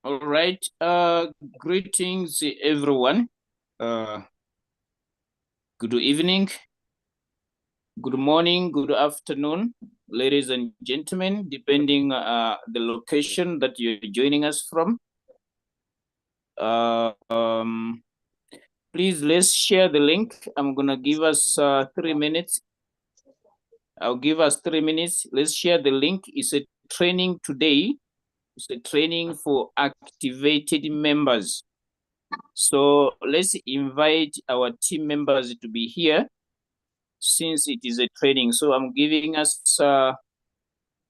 All right. Greetings, everyone. Good evening, good morning, good afternoon, ladies and gentlemen, depending the location that you're joining us from. Please, let's share the link. I'm gonna give us 3 minutes. I'll give us 3 minutes. Let's share the link. It's a training today. It's a training for activated members. So let's invite our team members to be here since it is a training. So I'm giving us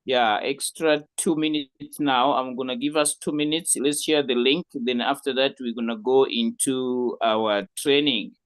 extra 2 minutes now. I'm gonna give us 2 minutes. Let's share the link. Then after that, we're gonna go into our training.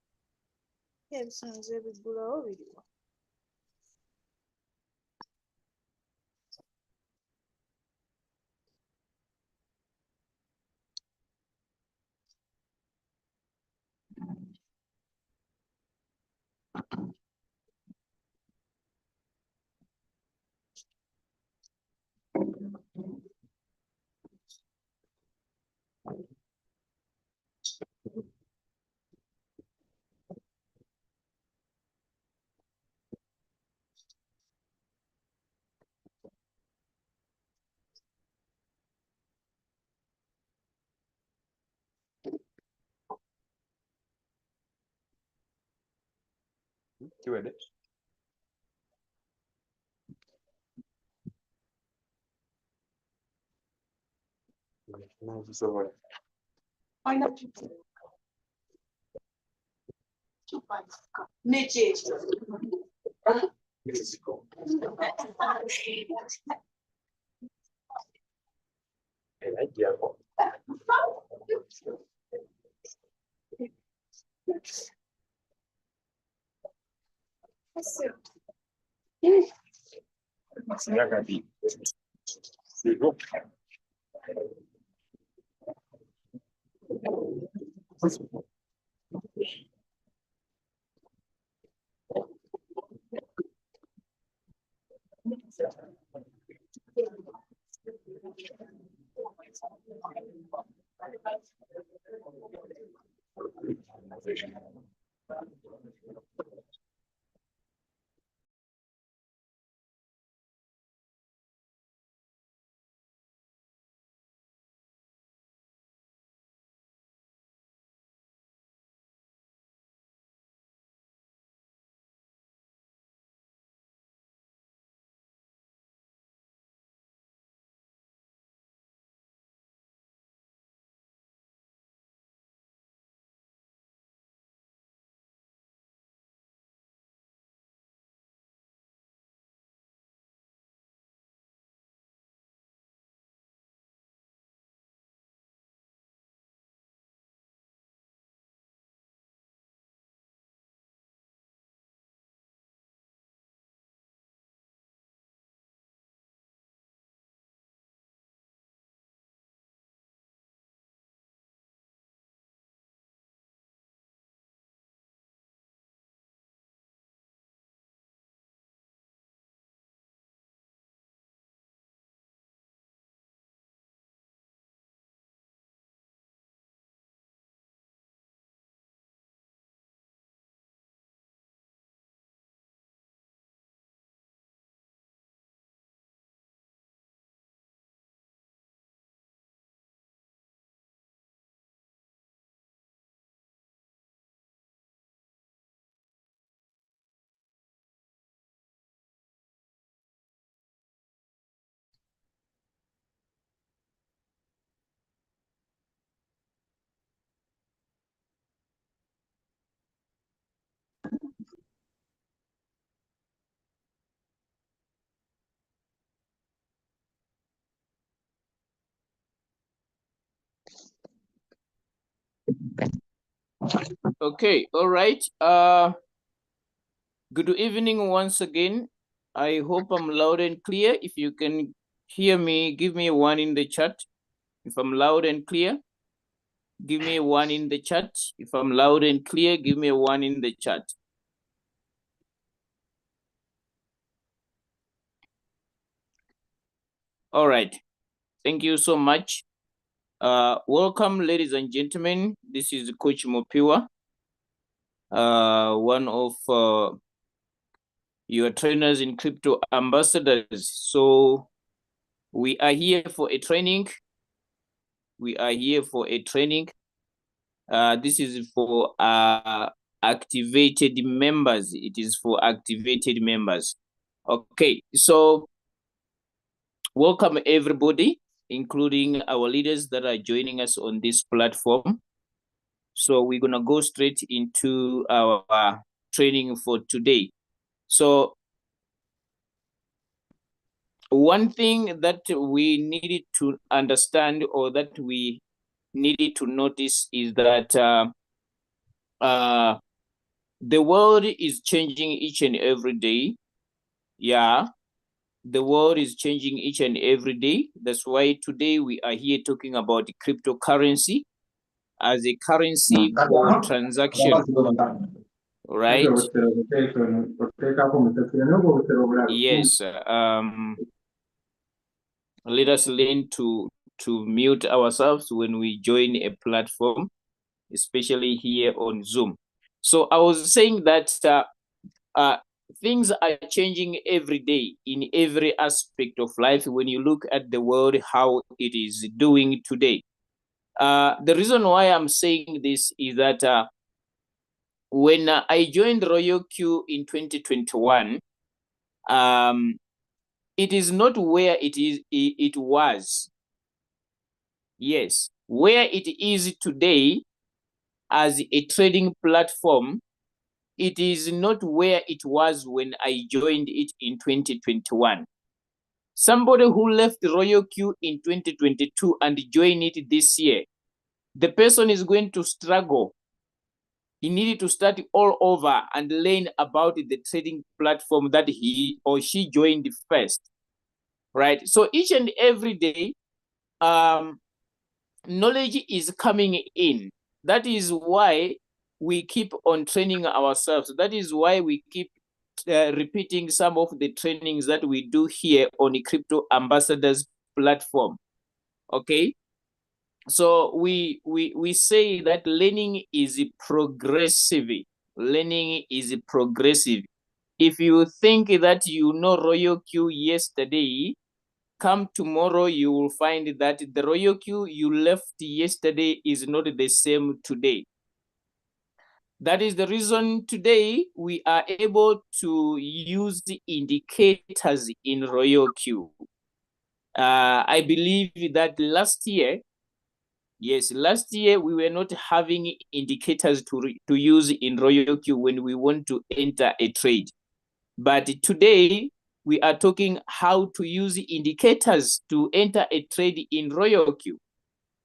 Okay, all right. Good evening once again. I hope I'm loud and clear. If you can hear me, give me a 1 in the chat. If I'm loud and clear, give me a 1 in the chat. If I'm loud and clear, give me a 1 in the chat. All right. Thank you so much. Welcome, ladies and gentlemen. This is Coach Mopiwa, one of your trainers in Crypto Ambassadors. So we are here for a training. This is for activated members. It is for activated members. Okay, so welcome everybody, including our leaders that are joining us on this platform. So we're gonna go straight into our training for today. So one thing that we needed to understand, or that we needed to notice, is that the world is changing each and every day. Yeah, the world is changing each and every day. That's why today we are here talking about cryptocurrency as a currency for transaction, right? Yes. Let us learn to mute ourselves when we join a platform, especially here on Zoom. So I was saying that things are changing every day in every aspect of life when you look at the world, how it is doing today. The reason why I'm saying this is that when I joined Royal Q in 2021, it is not where it was. Yes, where it is today as a trading platform, it is not where it was when I joined it in 2021. Somebody who left Royal Q in 2022 and joined it this year, the person is going to struggle. He needed to start all over and learn about the trading platform that he or she joined first, right? So each and every day, knowledge is coming in. That is why we keep on training ourselves. That is why we keep repeating some of the trainings that we do here on the Crypto Ambassadors platform. Okay, so we say that learning is progressive. Learning is progressive. If you think that you know Royal Q yesterday, come tomorrow, you will find that the Royal Q you left yesterday is not the same today. That is the reason today we are able to use the indicators in Royal Q. I believe that last year we were not having indicators to use in Royal Q when we want to enter a trade. But today we are talking how to use indicators to enter a trade in Royal Q.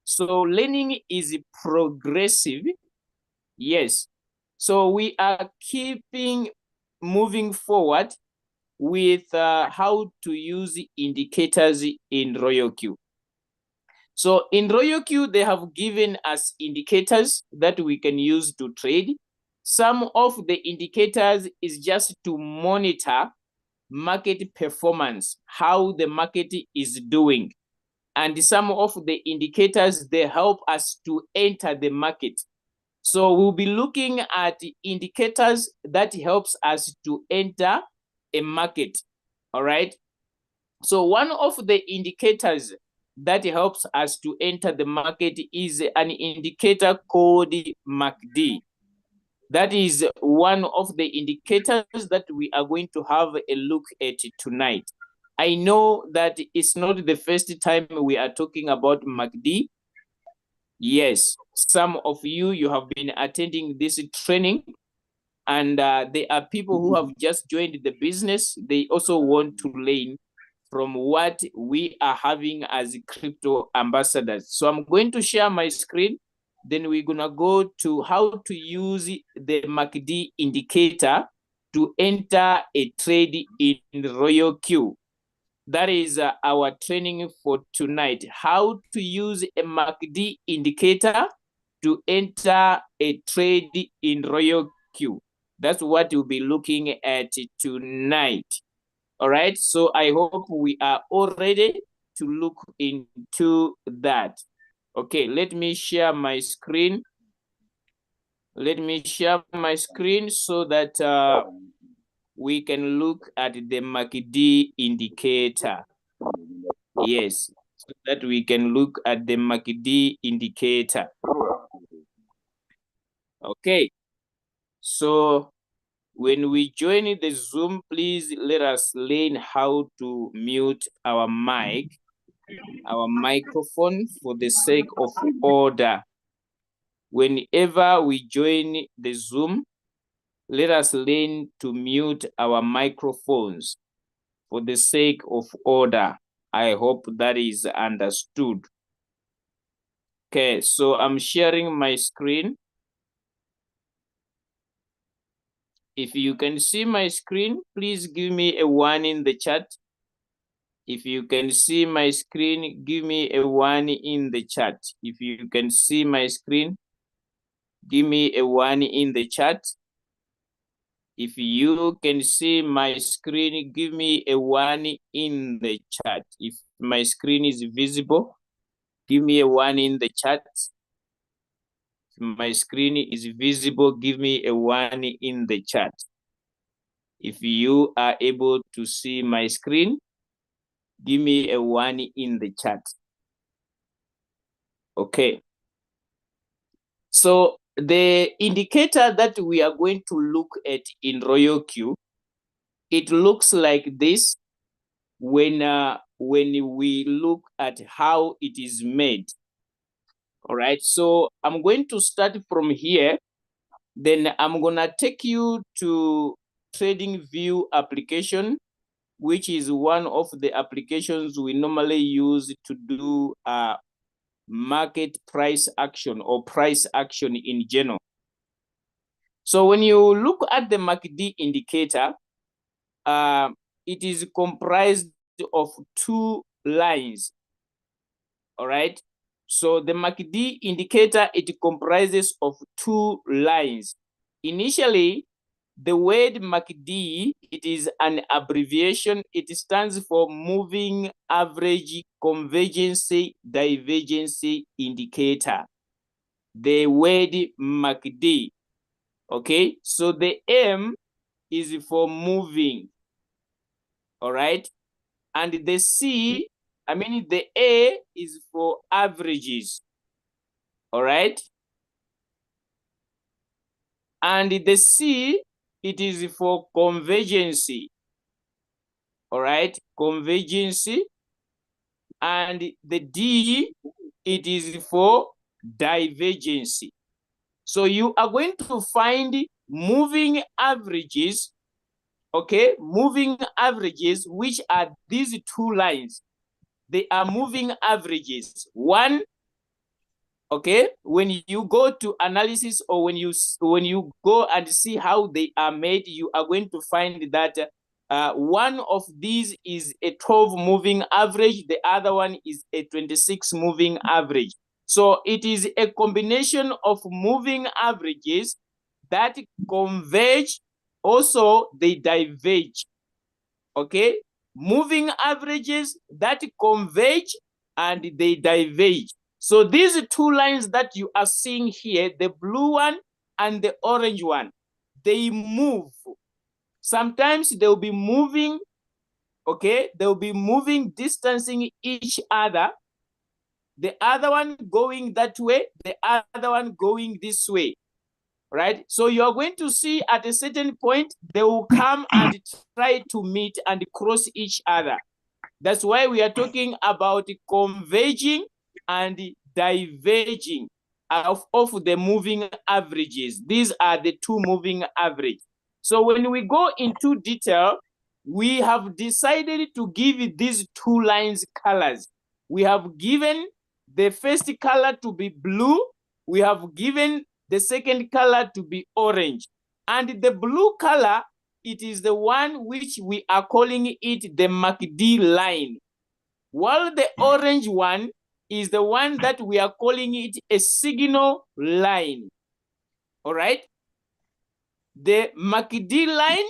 So learning is progressive. Yes. So we are keeping moving forward with how to use indicators in Royal Q. So in Royal Q, they have given us indicators that we can use to trade. Some of the indicators is just to monitor market performance, how the market is doing. And some of the indicators, they help us to enter the market. So we'll be looking at indicators that helps us to enter a market, all right? So one of the indicators that helps us to enter the market is an indicator called MACD. That is one of the indicators that we are going to have a look at tonight. I know that it's not the first time we are talking about MACD. Yes, some of you have been attending this training, and there are people who have just joined the business. They also want to learn from what we are having as crypto ambassadors. So I'm going to share my screen. Then we're gonna go to how to use the MACD indicator to enter a trade in Royal Q. That is our training for tonight. How to use a MACD indicator to enter a trade in Royal Q. That's what we'll be looking at tonight. All right, so I hope we are all ready to look into that. Okay, let me share my screen. Let me share my screen so that we can look at the MACD indicator. Yes, so that we can look at the MACD indicator. Okay, so when we join the Zoom, please let us learn how to mute our mic, our microphone, for the sake of order. Whenever we join the Zoom, let us learn to mute our microphones for the sake of order. I hope that is understood. Okay, so I'm sharing my screen. If you can see my screen, please give me a 1 in the chat. If you can see my screen, give me a 1 in the chat. If you can see my screen, give me a 1 in the chat. If you can see my screen, give me a 1 in the chat. If my screen is visible, give me a 1 in the chat. If my screen is visible, give me a 1 in the chat. If you are able to see my screen, give me a 1 in the chat. Okay. So the indicator that we are going to look at in Royal Q, it looks like this when we look at how it is made. All right, so I'm going to start from here. Then I'm gonna take you to TradingView application, which is one of the applications we normally use to do market price action or price action in general. So when you look at the MACD indicator, it is comprised of 2 lines. All right. So the MACD indicator, it comprises of 2 lines. Initially, the word MACD, it is an abbreviation. It stands for Moving Average Convergence Divergence Indicator. The word MACD. Okay, so the M is for moving. All right, and the C, I mean the A is for averages. All right, and the C, it is for convergence. All right, convergence. And the D, it is for divergence. So you are going to find moving averages, okay, moving averages, which are these 2 lines. They are moving averages. One, okay, when you go to analysis, or when you go and see how they are made, you are going to find that one of these is a 12 moving average, the other one is a 26 moving average. So it is a combination of moving averages that converge, also they diverge. Okay, moving averages that converge and they diverge. So these 2 lines that you are seeing here, the blue one and the orange one, they move. Sometimes they'll be moving, okay, they'll be moving, distancing each other. The other one going that way, the other one going this way. Right? So you're going to see at a certain point, they will come and try to meet and cross each other. That's why we are talking about converging and diverging of the moving averages. These are the 2 moving average. So when we go into detail, we have decided to give these 2 lines colors. We have given the first color to be blue. We have given the second color to be orange. And the blue color, it is the one which we are calling it the MACD line. While the orange one is the one that we are calling it a signal line. All right? The MACD line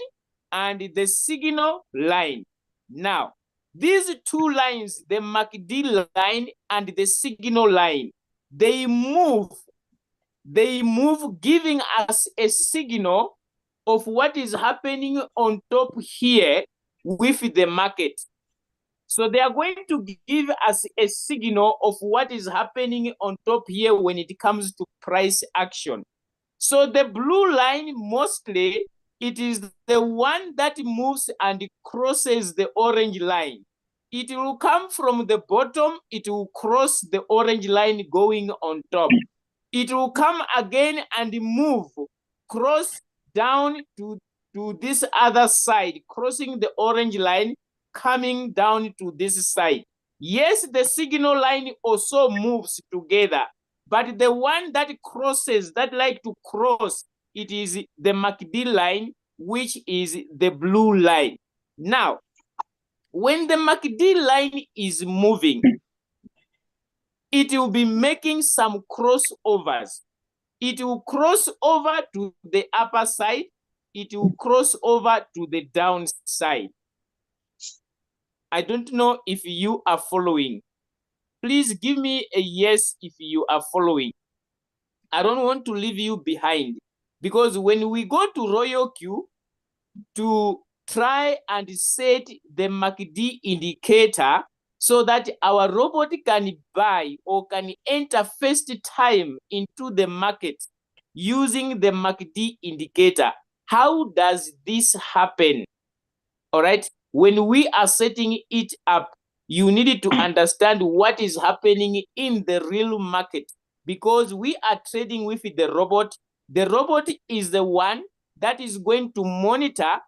and the signal line. Now, these 2 lines, the MACD line and the signal line, they move, giving us a signal of what is happening on top here with the market. So they are going to give us a signal of what is happening on top here when it comes to price action. So the blue line, mostly, it is the one that moves and crosses the orange line. It will come from the bottom, it will cross the orange line going on top. It will come again and move, cross down to this other side, crossing the orange line, coming down to this side. Yes, the signal line also moves together, but the one that crosses, that like to cross, it is the MACD line, which is the blue line. Now, when the MACD line is moving, it will be making some crossovers. It will cross over to the upper side. It will cross over to the downside. I don't know if you are following. Please give me a yes if you are following. I don't want to leave you behind, because when we go to Royal Q to try and set the MACD indicator so that our robot can buy or can enter first time into the market using the MACD indicator, how does this happen? All right. When we are setting it up, you need to understand what is happening in the real market, because we are trading with the robot. The robot is the one that is going to monitor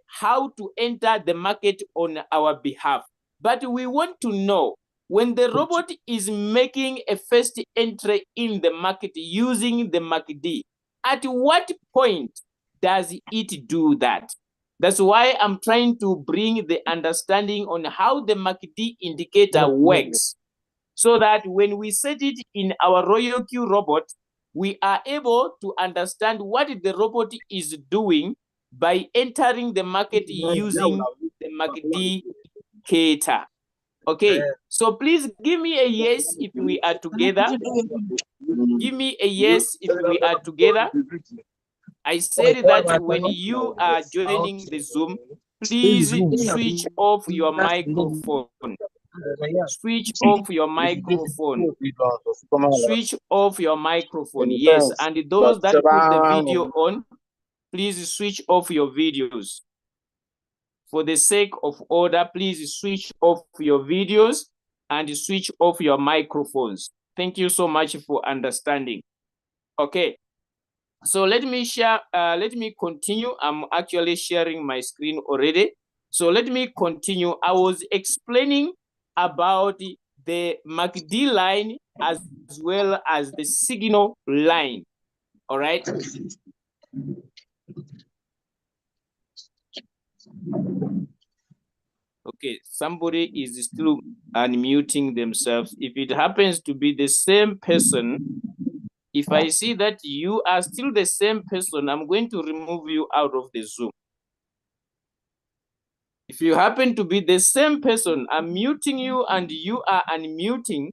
how to enter the market on our behalf. But we want to know, when the robot is making a first entry in the market using the MACD, at what point does it do that? That's why I'm trying to bring the understanding on how the MACD indicator works, so that when we set it in our Royal Q robot, we are able to understand what the robot is doing by entering the market using the MACD indicator. Okay, so please give me a yes if we are together. Give me a yes if we are together. I said that when you are joining the Zoom, please switch off your microphone. Switch off your microphone. Switch off your microphone. Yes, and those that put the video on, please switch off your videos. For the sake of order, please switch off your videos and switch off your microphones. Thank you so much for understanding. Okay. So let me share, let me continue. I'm actually sharing my screen already. So let me continue. I was explaining about the MACD line as well as the signal line. All right. Okay, somebody is still unmuting themselves. If it happens to be the same person, if I see that you are still the same person, I'm going to remove you out of the Zoom. If you happen to be the same person, I'm muting you and you are unmuting,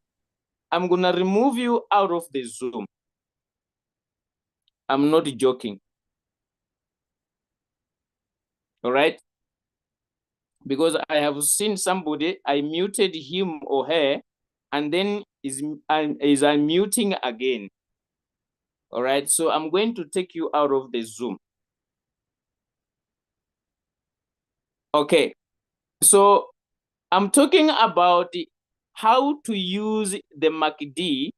I'm going to remove you out of the Zoom. I'm not joking. All right? Because I have seen somebody, I muted him or her, and then is unmuting again. All right, so I'm going to take you out of the Zoom. Okay, so I'm talking about how to use the MACD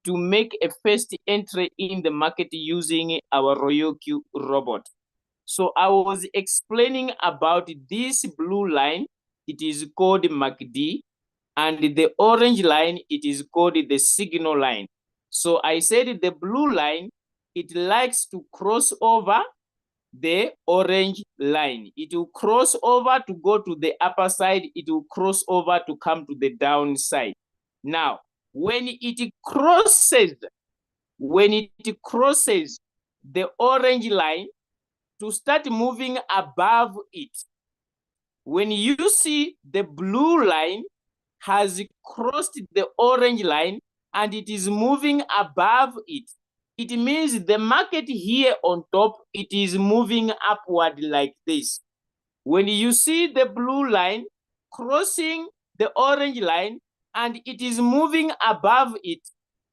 to make a first entry in the market using our Royal Q robot. So I was explaining about this blue line. It is called MACD, and the orange line, it is called the signal line. So I said the blue line, it likes to cross over the orange line. It will cross over to go to the upper side. It will cross over to come to the downside. Now, when it crosses the orange line, to start moving above it, when you see the blue line has crossed the orange line and it is moving above it, it means the market here on top, it is moving upward like this. When you see the blue line crossing the orange line and it is moving above it,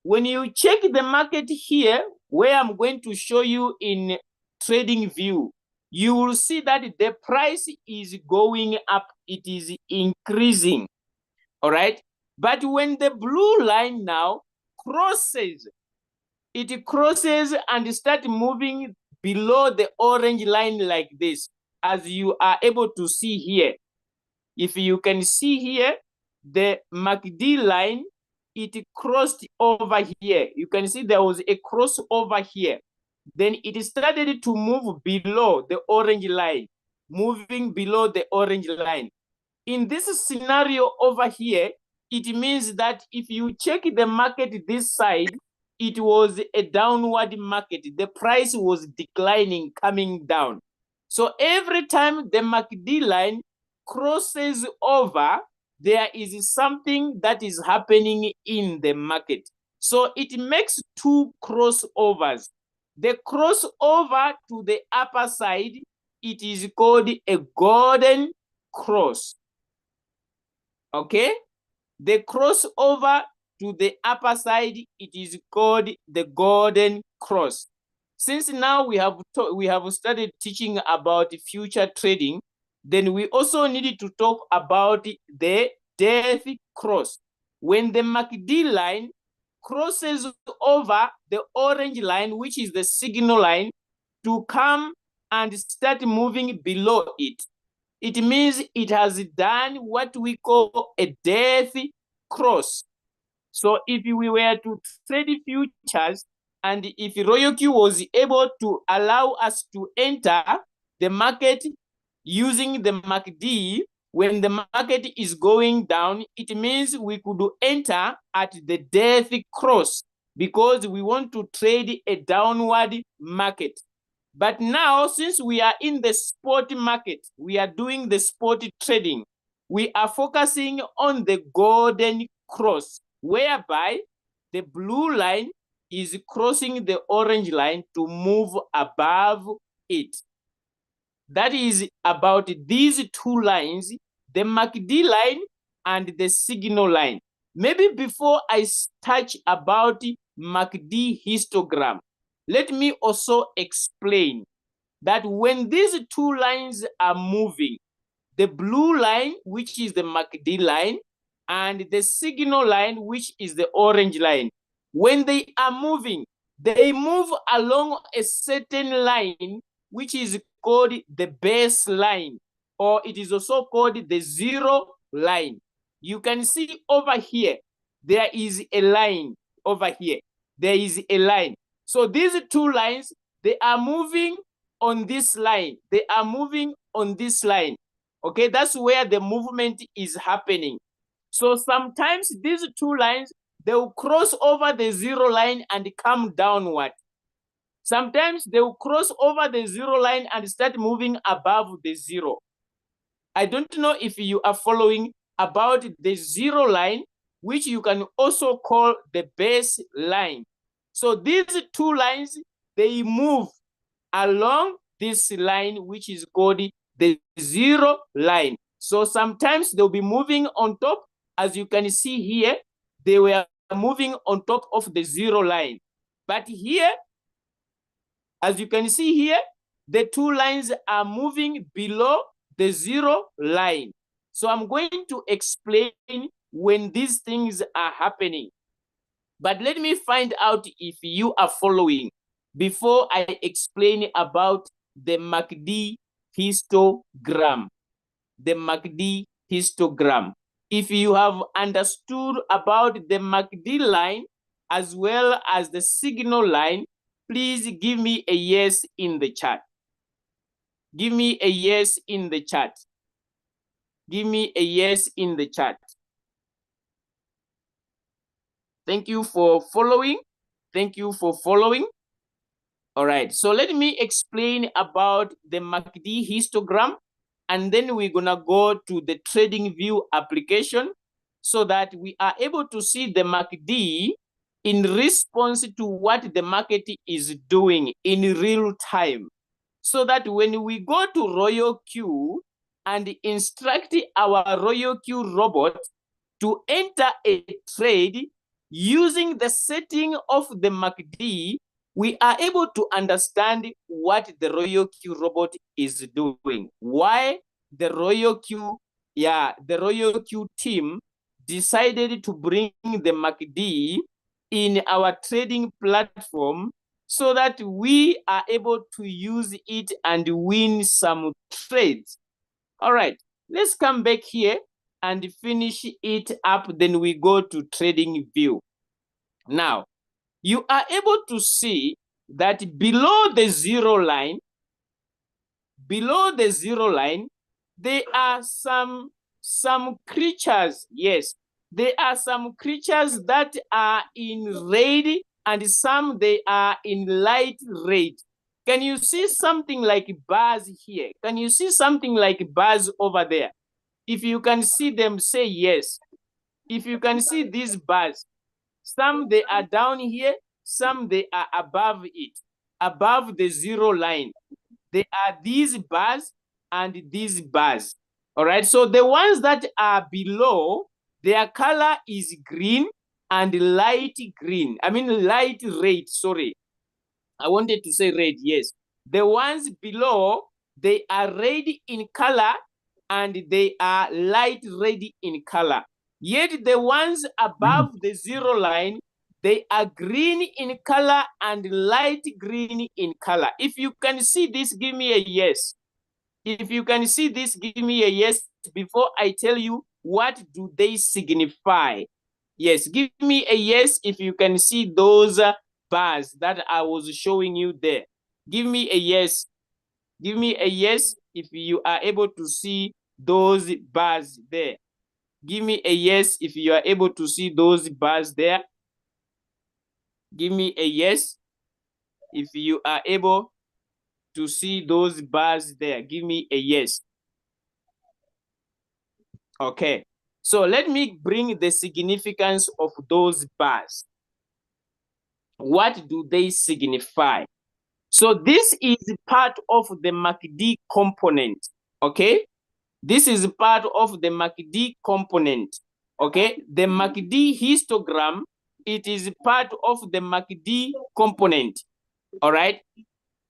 when you check the market here, where I'm going to show you in trading view, you will see that the price is going up, it is increasing, all right? But when the blue line now crosses, it crosses and start moving below the orange line like this, as you are able to see here. If you can see here, the MACD line, it crossed over here. You can see there was a crossover here. Then it started to move below the orange line, moving below the orange line. In this scenario over here, it means that if you check the market this side, it was a downward market. The price was declining, coming down. So every time the MACD line crosses over, there is something that is happening in the market. So it makes two crossovers. The crossover to the upper side, it is called a golden cross. Okay? The crossover to the upper side, it is called the golden cross. Since now we have started teaching about future trading, then we also needed to talk about the death cross. When the MACD line crosses over the orange line, which is the signal line, to come and start moving below it, it means it has done what we call a death cross. So if we were to trade futures, and if Royal Q was able to allow us to enter the market using the MACD, when the market is going down, it means we could enter at the death cross because we want to trade a downward market. But now, since we are in the spot market, we are doing the spot trading, we are focusing on the golden cross, whereby the blue line is crossing the orange line to move above it. That is about these two lines, the MACD line and the signal line. Maybe before I touch about MACD histogram, let me also explain that when these two lines are moving, the blue line, which is the MACD line, and the signal line, which is the orange line, when they are moving, they move along a certain line, which is called the baseline, or it is also called the zero line. You can see over here, there is a line over here. There is a line. So these two lines, they are moving on this line. They are moving on this line. Okay, that's where the movement is happening. So sometimes these two lines, they will cross over the zero line and come downward. Sometimes they will cross over the zero line and start moving above the zero. I don't know if you are following about the zero line, which you can also call the baseline. So these two lines, they move along this line, which is called the zero line. So sometimes they'll be moving on top. As you can see here, they were moving on top of the zero line. But here, as you can see here, the two lines are moving below the zero line. So I'm going to explain when these things are happening. But let me find out if you are following before I explain about the MACD histogram. The MACD histogram. If you have understood about the MACD line as well as the signal line, please give me a yes in the chat. Give me a yes in the chat. Give me a yes in the chat. Thank you for following. Thank you for following. All right, so let me explain about the MACD histogram, and then we're gonna go to the TradingView application so that we are able to see the MACD in response to what the market is doing in real time. So that when we go to Royal Queue and instruct our Royal Queue robot to enter a trade using the setting of the MACD, we are able to understand what the Royal Queue robot is doing. Why the Royal Queue, the Royal Queue team decided to bring the MACD in our trading platform so that we are able to use it and win some trades. All right, let's come back here and finish it up. Then we go to trading view. Now, you are able to see that below the zero line, there are some creatures. Yes, there are some creatures that are in red and some they are in light red. Can you see something like bars here? Can you see something like bars over there? If you can see them, say yes. If you can see these bars, some they are down here, some they are above it, above the zero line. There are these bars and these bars. All right, so the ones that are below, their color is green and light green. I mean light red, sorry. I wanted to say red, yes. The ones below, they are red in color and they are light red in color. Yet the ones above the zero line, they are green in color and light green in color. If you can see this, give me a yes. If you can see this, give me a yes before I tell you what do they signify. Yes, give me a yes if you can see those bars that I was showing you there. Give me a yes. Give me a yes if you are able to see those bars there. Give me a yes if you are able to see those bars there. Give me a yes if you are able to see those bars there. Give me a yes. Okay, so let me bring the significance of those bars. What do they signify? So this is part of the MACD component, okay? This is part of the MACD component, okay? The MACD histogram, it is part of the MACD component, all right?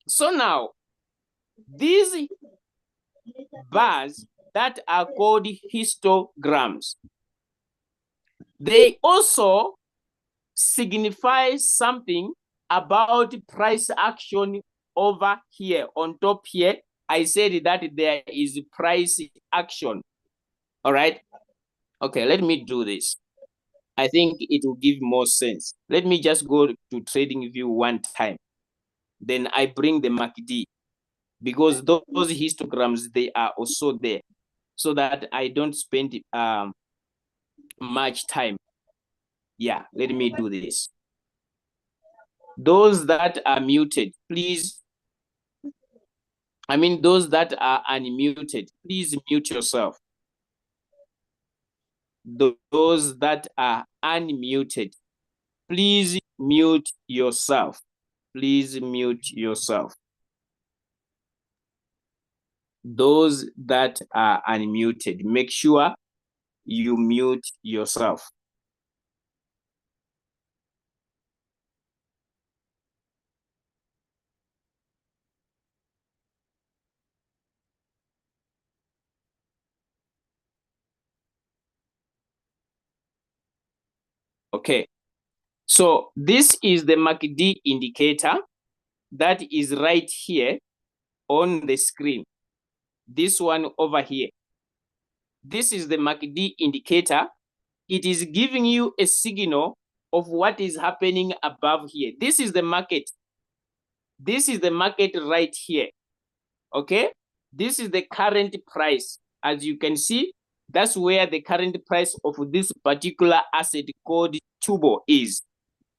So now, these bars that are called histograms, they also signify something about price action over here. On top here, I said that there is price action. All right. Okay, let me do this. I think it will give more sense. Let me just go to trading view one time. Then I bring the MACD because those histograms, they are also there so that I don't spend much time. Yeah, let me do this. Those that are muted, please. I mean, those that are unmuted, please mute yourself. Those that are unmuted, please mute yourself. Please mute yourself. Those that are unmuted, make sure you mute yourself. Okay, so this is the MACD indicator that is right here on the screen. This one over here. This is the MACD indicator. It is giving you a signal of what is happening above here. This is the market. This is the market right here. Okay? This is the current price. As you can see, that's where the current price of this particular asset called Tubo is.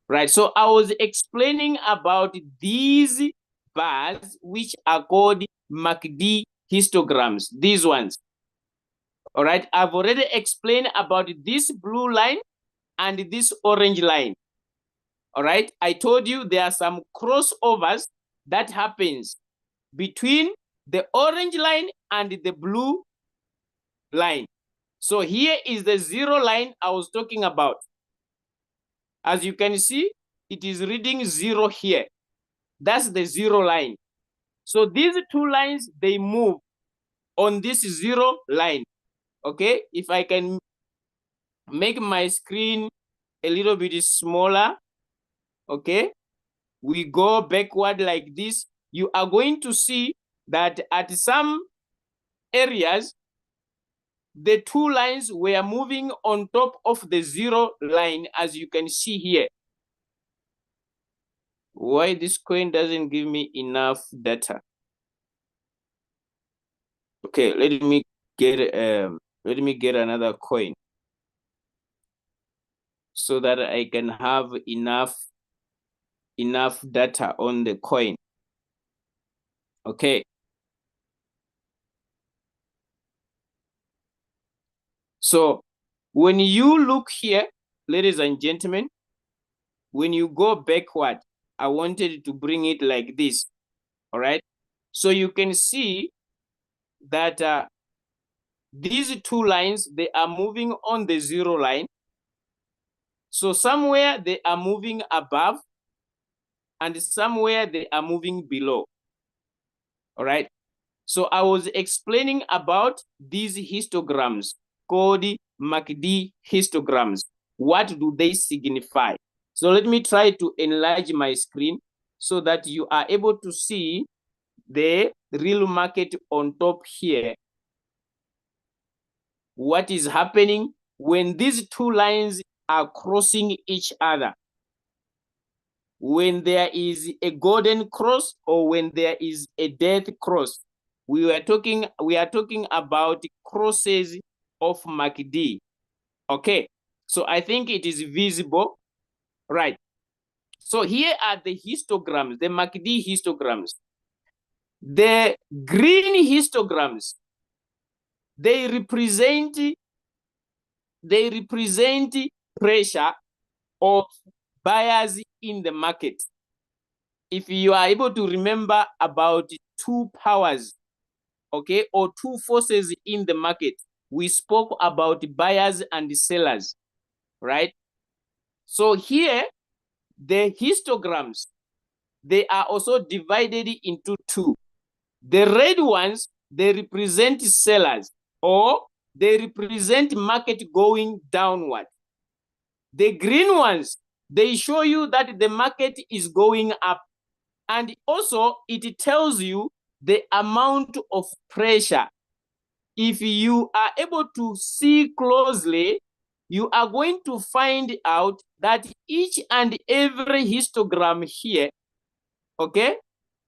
Right? So I was explaining about these bars, which are called MACD histograms. These ones. All right, I've already explained about this blue line and this orange line. All right. I told you there are some crossovers that happens between the orange line and the blue line. So here is the zero line I was talking about. As you can see, it is reading 0 here. That's the zero line. So these two lines, they move on this 0 line. Okay, if I can make my screen a little bit smaller. Okay, we go backward like this. You are going to see that at some areas, the two lines were moving on top of the 0 line, as you can see here. Why this coin doesn't give me enough data? Okay, let me get another coin so that I can have enough data on the coin. Okay. So when you look here, ladies and gentlemen, when you go backward, I wanted to bring it like this. All right. So you can see that these two lines, they are moving on the 0 line. So somewhere they are moving above and somewhere they are moving below. All right. So I was explaining about these histograms called MACD histograms. What do they signify? So let me try to enlarge my screen so that you are able to see the real market on top here. What is happening when these two lines are crossing each other? When there is a golden cross or when there is a death cross. We are talking about crosses of MACD. Okay, so I think it is visible, right? So here are the histograms, the MACD histograms. The green histograms, they represent pressure of buyers in the market. If you are able to remember about two powers, okay, or two forces in the market, we spoke about buyers and sellers, right? So here, the histograms, they are also divided into two. The red ones, they represent sellers or they represent market going downward. The green ones, they show you that the market is going up. And also it tells you the amount of pressure. If you are able to see closely, you are going to find out that each and every histogram here, okay,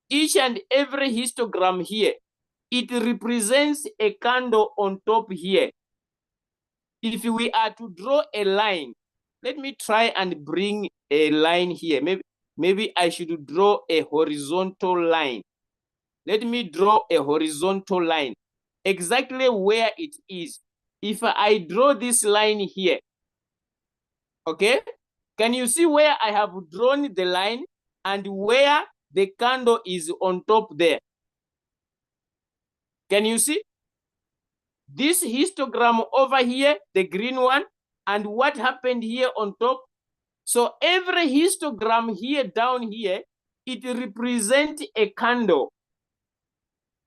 each and every histogram here, it represents a candle on top here. If we are to draw a line, let me try and bring a line here. Maybe I should draw a horizontal line. Let me draw a horizontal line exactly where it is. If I draw this line here, okay, can you see where I have drawn the line and where the candle is on top there? Can you see? This histogram over here, the green one, and what happened here on top. So every histogram here down here, it represents a candle.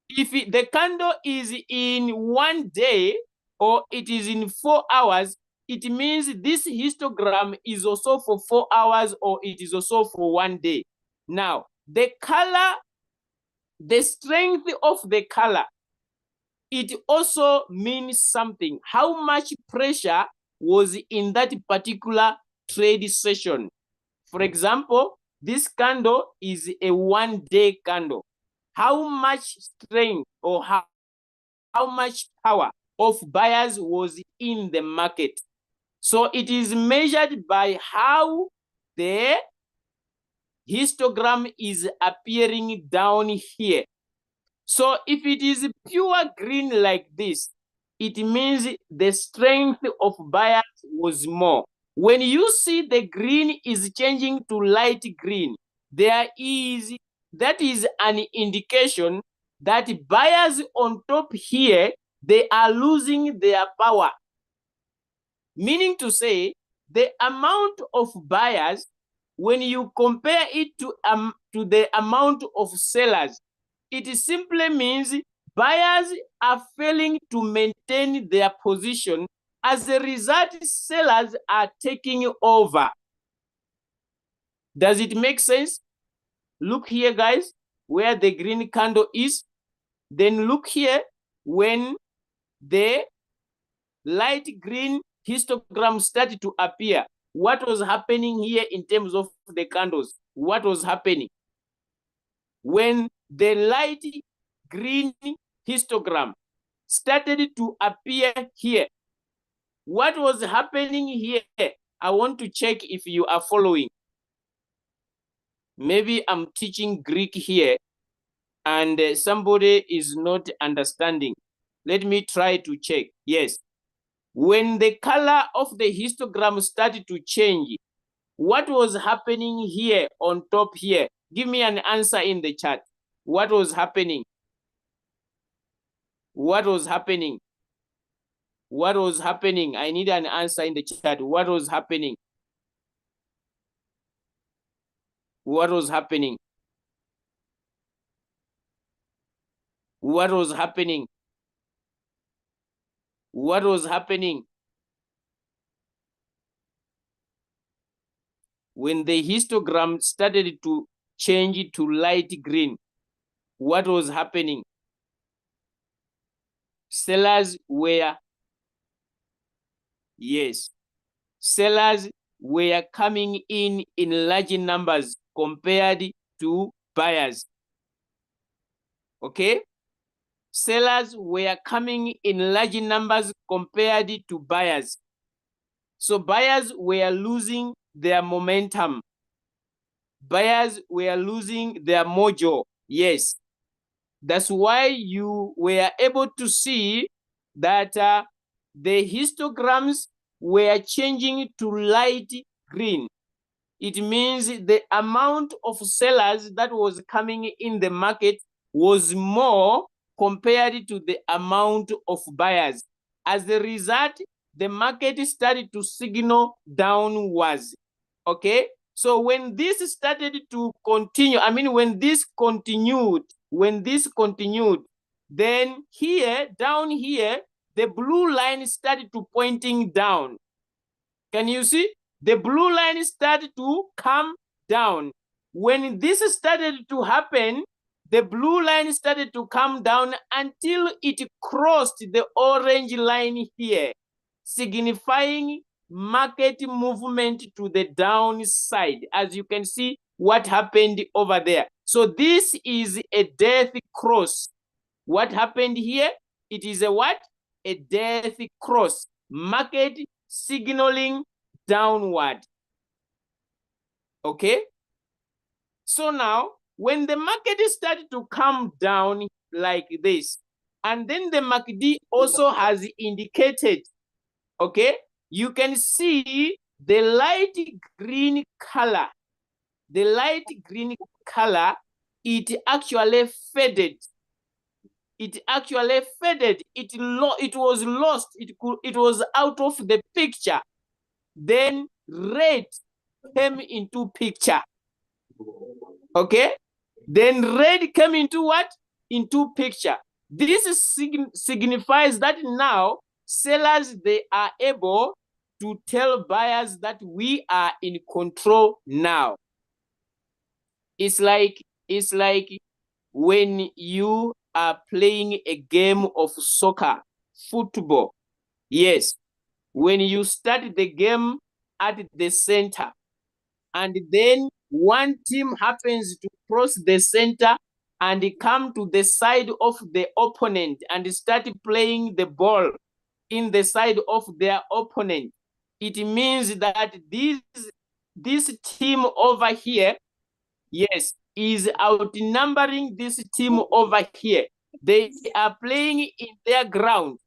If the candle is in 1 day or it is in 4 hours, it means this histogram is also for 4 hours or it is also for 1 day. Now, the color, the strength of the color, it also means something. How much pressure was in that particular trade session? For example, this candle is a 1 day candle. How much strength or how much power of buyers was in the market? So it is measured by how the histogram is appearing down here. So if it is pure green like this, it means the strength of buyers was more. When you see the green is changing to light green, that is an indication that buyers on top here, they are losing their power. Meaning to say, the amount of buyers, when you compare it to the amount of sellers, it simply means buyers are failing to maintain their position. As a result, sellers are taking over. Does it make sense? Look here, guys, where the green candle is. Then look here when the light green histogram started to appear. What was happening here in terms of the candles? What was happening? When the light green histogram started to appear here, what was happening here? I want to check if you are following. Maybe I'm teaching Greek here and somebody is not understanding. Let me try to check. Yes. When the color of the histogram started to change, what was happening here on top here? Give me an answer in the chat. What was happening? What was happening? What was happening? I need an answer in the chat. What was happening? What was happening? What was happening? What was happening? When the histogram started to change to light green, what was happening? Sellers were, yes, sellers were coming in large numbers compared to buyers. Okay? Sellers were coming in large numbers compared to buyers. So buyers were losing their momentum. Buyers were losing their mojo. Yes. That's why you were able to see that the histograms were changing to light green. It means the amount of sellers that was coming in the market was more compared to the amount of buyers. As a result, the market started to signal downwards. Okay? So when this started to continue, when this continued, then here, down here, the blue line started to pointing down. Can you see? The blue line started to come down. When this started to happen, the blue line started to come down until it crossed the orange line here, signifying market movement to the downside. As you can see what happened over there. So this is a death cross. What happened here? It is a what? A death cross. Market signaling downward. Okay? So now, when the market started to come down like this, and then the MACD also has indicated, okay, you can see the light green color. The light green color, it actually faded. It actually faded. It was lost. It was out of the picture. Then red came into picture. Okay? Then red came into what? Into picture. This signifies that now sellers, they are able to tell buyers that we are in control now. It's like when you are playing a game of soccer, football. Yes. When you start the game at the center, and then one team happens to cross the center and come to the side of the opponent and start playing the ball in the side of their opponent, it means that this team over here, yes, is outnumbering this team over here. They are playing in their ground.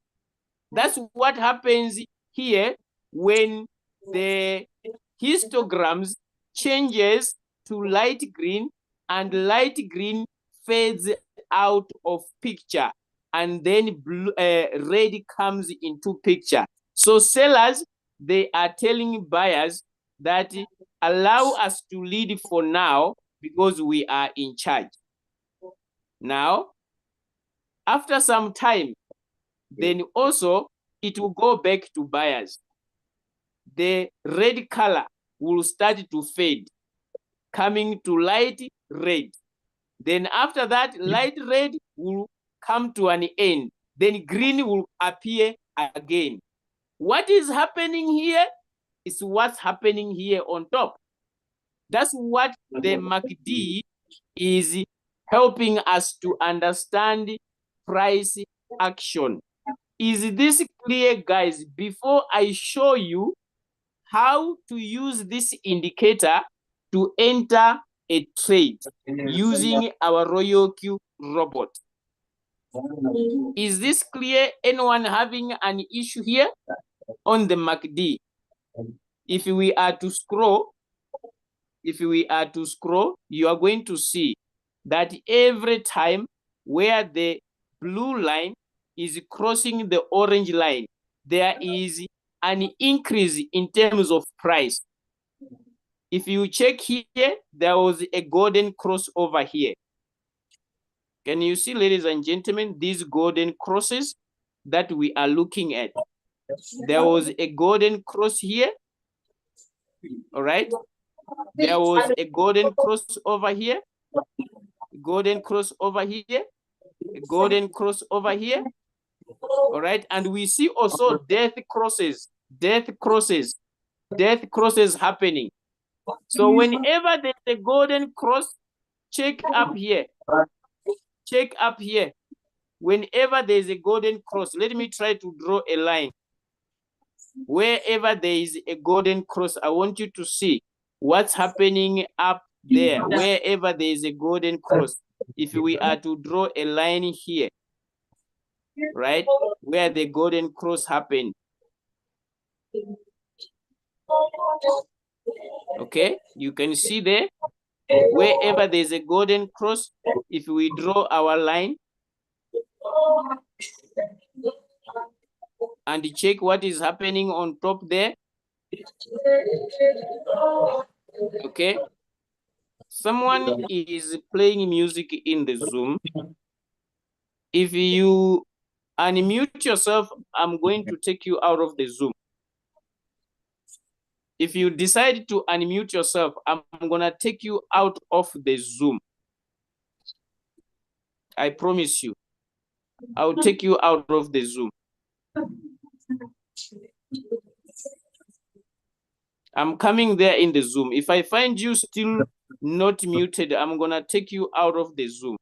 That's what happens here when the histograms changes to light green, and light green fades out of picture, and then blue, red comes into picture. So sellers, they are telling buyers that allow us to lead for now because we are in charge. Now, after some time, then also it will go back to buyers. The red color will start to fade, coming to light red. Then after that, light red will come to an end. Then green will appear again. What is happening here is what's happening here on top. That's what the MACD is helping us to understand price action. Is this clear, guys? Before I show you how to use this indicator to enter a trade using our Royal Q robot. Is this clear? Anyone having an issue here on the MACD? If we are to scroll, you are going to see that every time where the blue line is crossing the orange line, there is an increase in terms of price. If you check here, there was a golden cross over here. Can you see, ladies and gentlemen, these golden crosses that we are looking at? There was a golden cross here, all right? There was a golden cross over here, golden cross over here, a golden cross over here, all right? And we see also death crosses happening. So whenever there's a golden cross, check up here. Check up here. Whenever there's a golden cross, let me try to draw a line. Wherever there is a golden cross, I want you to see what's happening up there. Wherever there is a golden cross, if we are to draw a line here, right, where the golden cross happened. Okay, you can see there, wherever there's a golden cross, if we draw our line and check what is happening on top there. Okay, someone is playing music in the Zoom. If you unmute yourself, I'm going to take you out of the Zoom. If you decide to unmute yourself, I'm gonna take you out of the Zoom. I promise you, I'll take you out of the Zoom. I'm coming there in the Zoom. If I find you still not muted, I'm gonna take you out of the Zoom.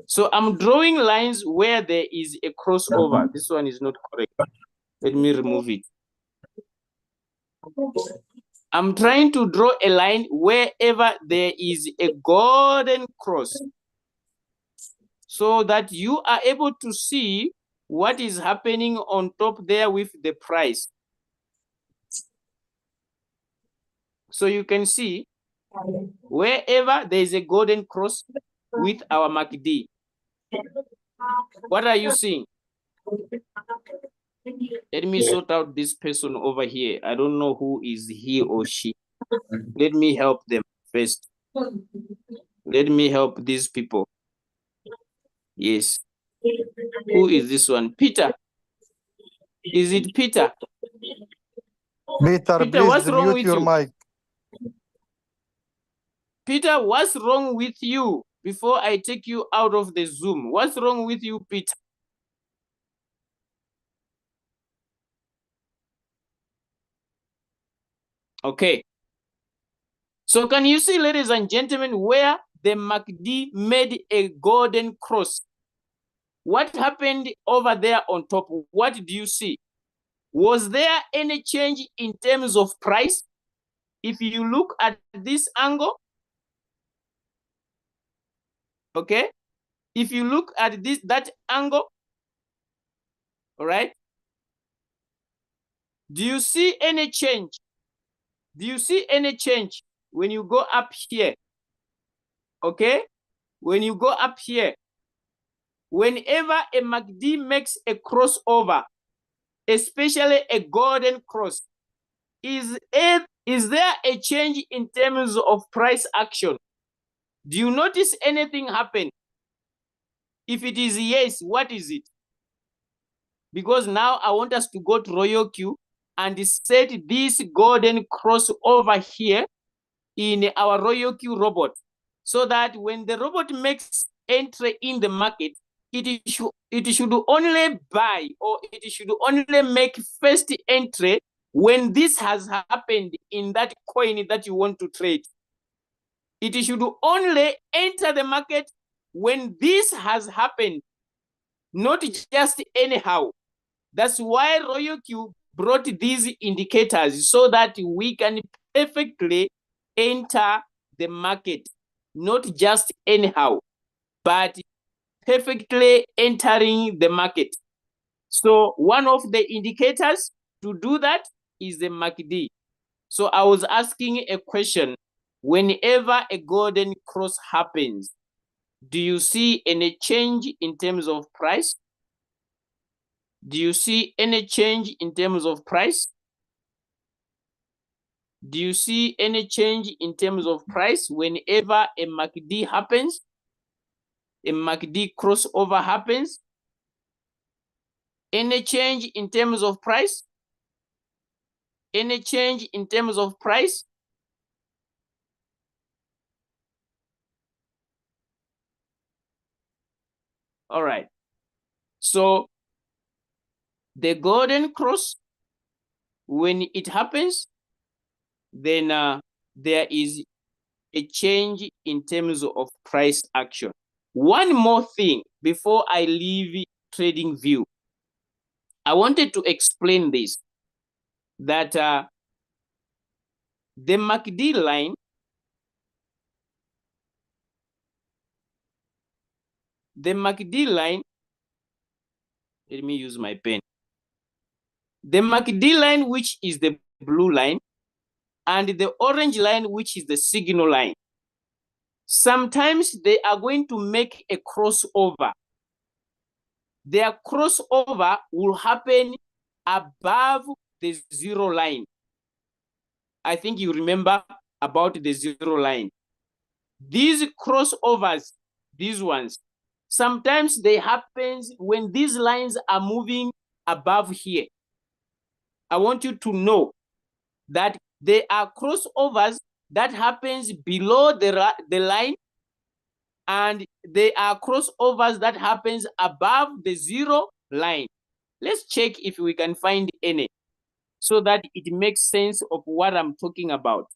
So I'm drawing lines where there is a crossover. This one is not correct. Let me remove it. I'm trying to draw a line wherever there is a golden cross, so that you are able to see what is happening on top there with the price. So you can see wherever there is a golden cross with our MACD. What are you seeing? Let me sort out this person over here. I don't know who is he or she. Let me help them first. Let me help these people. Yes. Who is this one? Peter. Is it Peter? Peter, please what's wrong with your you? mic. Peter, what's wrong with you? Before I take you out of the Zoom, what's wrong with you, Peter? Okay. So can you see, ladies and gentlemen, where the MACD made a golden cross? What happened over there on top? What do you see? Was there any change in terms of price? If you look at this angle, okay? If you look at that angle, All right. Do you see any change? Do you see any change when you go up here? Okay. When you go up here, whenever a MACD makes a crossover, especially a golden cross, is there a change in terms of price action? Do you notice anything happen? If it is yes, what is it? Because now I want us to go to Royal Q and set this golden cross over here in our Royal Q robot, so that when the robot makes entry in the market, it should only buy, or it should only make first entry when this has happened in that coin that you want to trade. It should only enter the market when this has happened, not just anyhow. That's why Royal Q brought these indicators, so that we can perfectly enter the market, not just anyhow, but perfectly entering the market. So one of the indicators to do that is the MACD. So I was asking a question: whenever a golden cross happens, do you see any change in terms of price? Do you see any change in terms of price? Do you see any change in terms of price whenever a MACD happens? A MACD crossover happens? Any change in terms of price? Any change in terms of price? All right. So the golden cross, when it happens, then there is a change in terms of price action. One more thing before I leave trading view. I wanted to explain this, that the MACD line, let me use my pen. The MACD line, which is the blue line, and the orange line, which is the signal line, sometimes they are going to make a crossover. Their crossover will happen above the zero line. I think you remember about the zero line. These crossovers, these ones, sometimes they happen when these lines are moving above here. I want you to know that there are crossovers that happens below the line, and there are crossovers that happens above the zero line. Let's check if we can find any, so that it makes sense of what I'm talking about.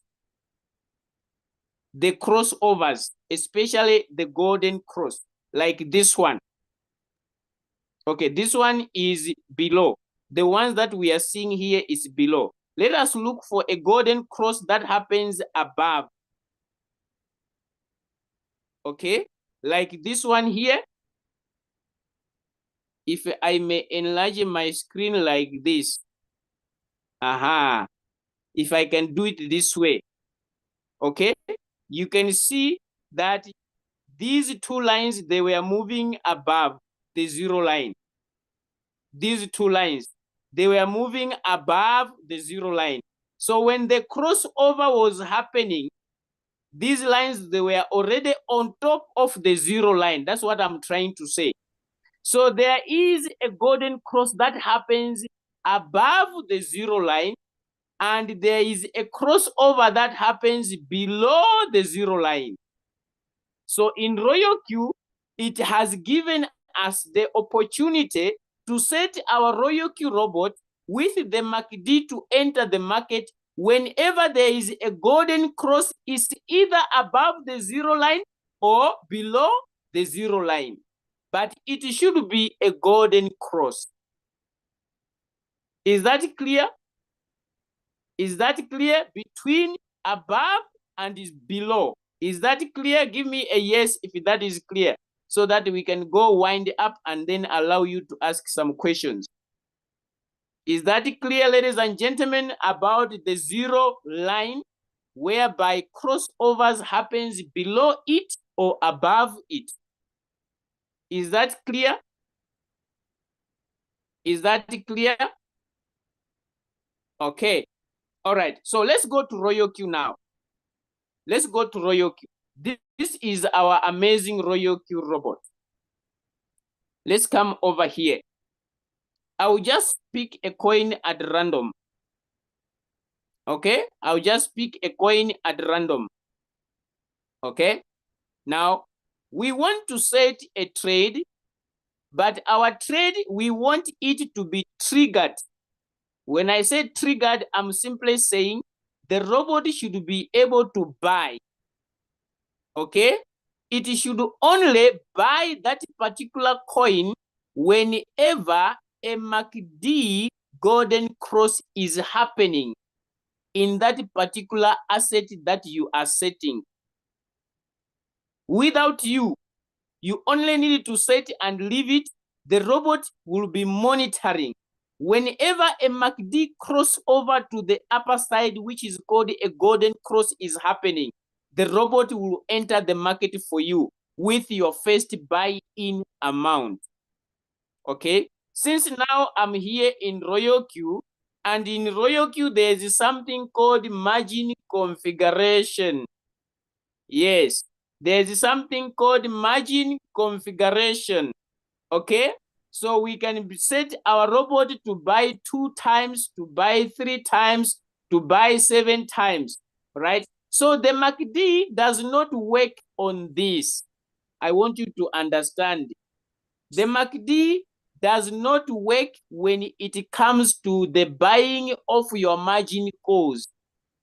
The crossovers, especially the golden cross, like this one. Okay, this one is below. The ones that we are seeing here is below. Let us look for a golden cross that happens above. Okay, like this one here. If I may enlarge my screen like this. Aha. If I can do it this way. Okay, you can see that these two lines, they were moving above the zero line. These two lines, they were moving above the zero line. So when the crossover was happening, these lines, they were already on top of the zero line. That's what I'm trying to say. So there is a golden cross that happens above the zero line, and there is a crossover that happens below the zero line. So in Royal Q, it has given us the opportunity to set our Royal Q robot with the MACD to enter the market whenever there is a golden cross, is either above the zero line or below the zero line. But it should be a golden cross. Is that clear? Is that clear? Between above and is below. Is that clear? Give me a yes if that is clear, so that we can go wind up and then allow you to ask some questions. Is that clear, ladies and gentlemen, about the zero line, whereby crossovers happens below it or above it? Is that clear? Is that clear? Okay. All right. So let's go to Royal Q now. Let's go to Royal Q. This is our amazing Royal Q robot. Let's come over here. I will just pick a coin at random. Okay, I'll just pick a coin at random. Okay, now we want to set a trade, but our trade, we want it to be triggered. When I say triggered, I'm simply saying the robot should be able to buy. Okay, it should only buy that particular coin whenever a MACD golden cross is happening in that particular asset that you are setting. Without you only need to set and leave it. The robot will be monitoring. Whenever a MACD crossover to the upper side, which is called a golden cross, is happening, the robot will enter the market for you with your first buy-in amount. Okay, since now I'm here in Royal Q, and in Royal Q there is something called margin configuration. Yes, there is something called margin configuration. Okay, so we can set our robot to buy 2 times, to buy 3 times, to buy 7 times, right? So the MACD does not work on this. I want you to understand. The MACD does not work when it comes to the buying of your margin calls.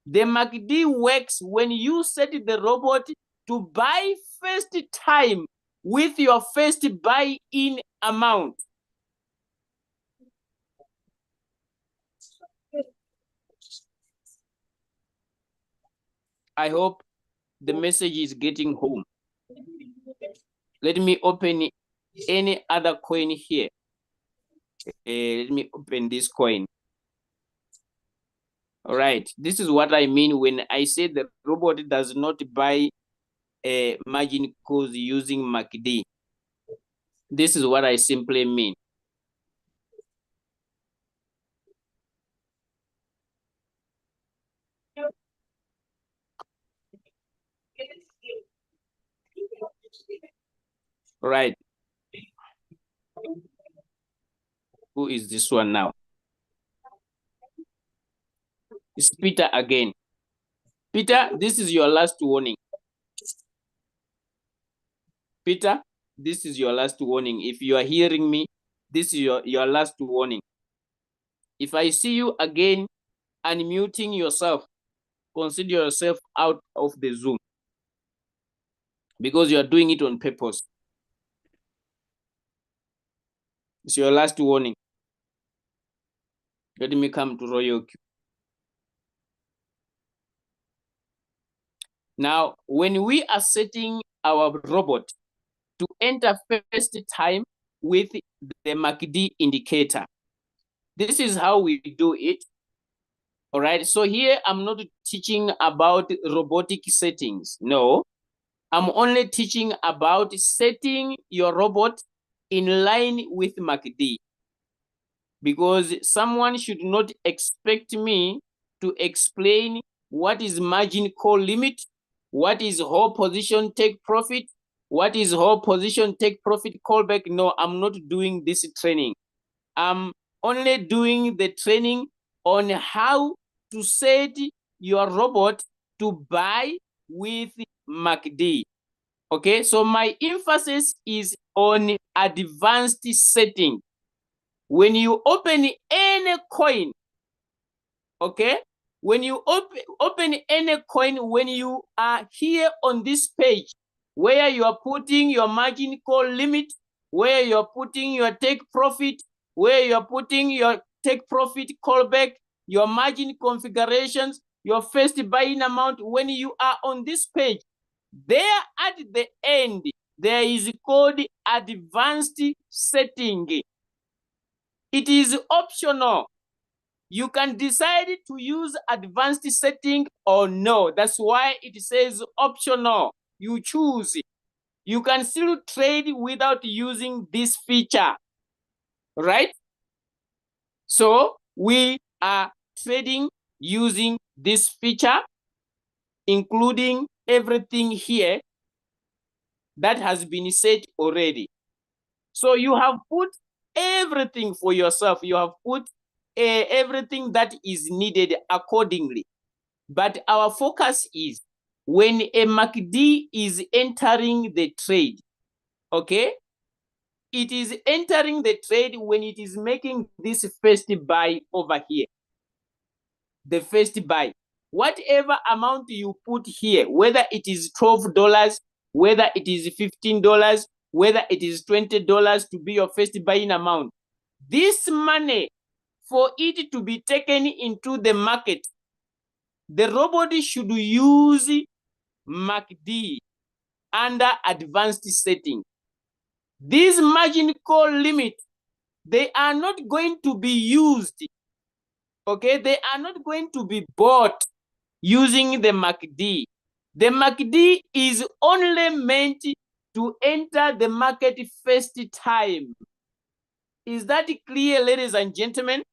The MACD works when you set the robot to buy first time with your first buy-in amount. I hope the message is getting home. Let me open any other coin here. Let me open this coin. All right, this is what I mean when I say the robot does not buy a margin calls using MACD. This is what I simply mean. All right. Who is this one now? It's Peter again. Peter, this is your last warning. Peter, this is your last warning. If you are hearing me, this is your last warning. If I see you again unmuting yourself, consider yourself out of the Zoom, because you are doing it on purpose. It's your last warning. Let me come to Royal Q. Now, when we are setting our robot to enter first time with the MACD indicator, this is how we do it. All right, so here I'm not teaching about robotic settings. No, I'm only teaching about setting your robot in line with MACD, because someone should not expect me to explain what is margin call limit, what is whole position take profit, what is whole position take profit callback. No, I'm not doing this training. I'm only doing the training on how to set your robot to buy with MACD. Okay, so my emphasis is on advanced setting. When you open any coin, okay, when you open any coin, when you are here on this page where you are putting your margin call limit, where you're putting your take profit, where you're putting your take profit callback, your margin configurations, your first buying amount, when you are on this page, there at the end, there is called advanced setting. It is optional. You can decide to use advanced setting or no. That's why it says optional. You choose. You can still trade without using this feature, right? So we are trading using this feature, including everything here that has been set already. So you have put everything for yourself. You have put everything that is needed accordingly. But our focus is when a MACD is entering the trade, okay? It is entering the trade when it is making this first buy over here. The first buy. Whatever amount you put here, whether it is $12, whether it is $15, whether it is $20 to be your first buying amount, this money, for it to be taken into the market, the robot should use MACD under advanced setting. These margin call limits, they are not going to be used, okay? They are not going to be bought using the MACD. The MACD is only meant to enter the market first time. Is that clear, ladies and gentlemen?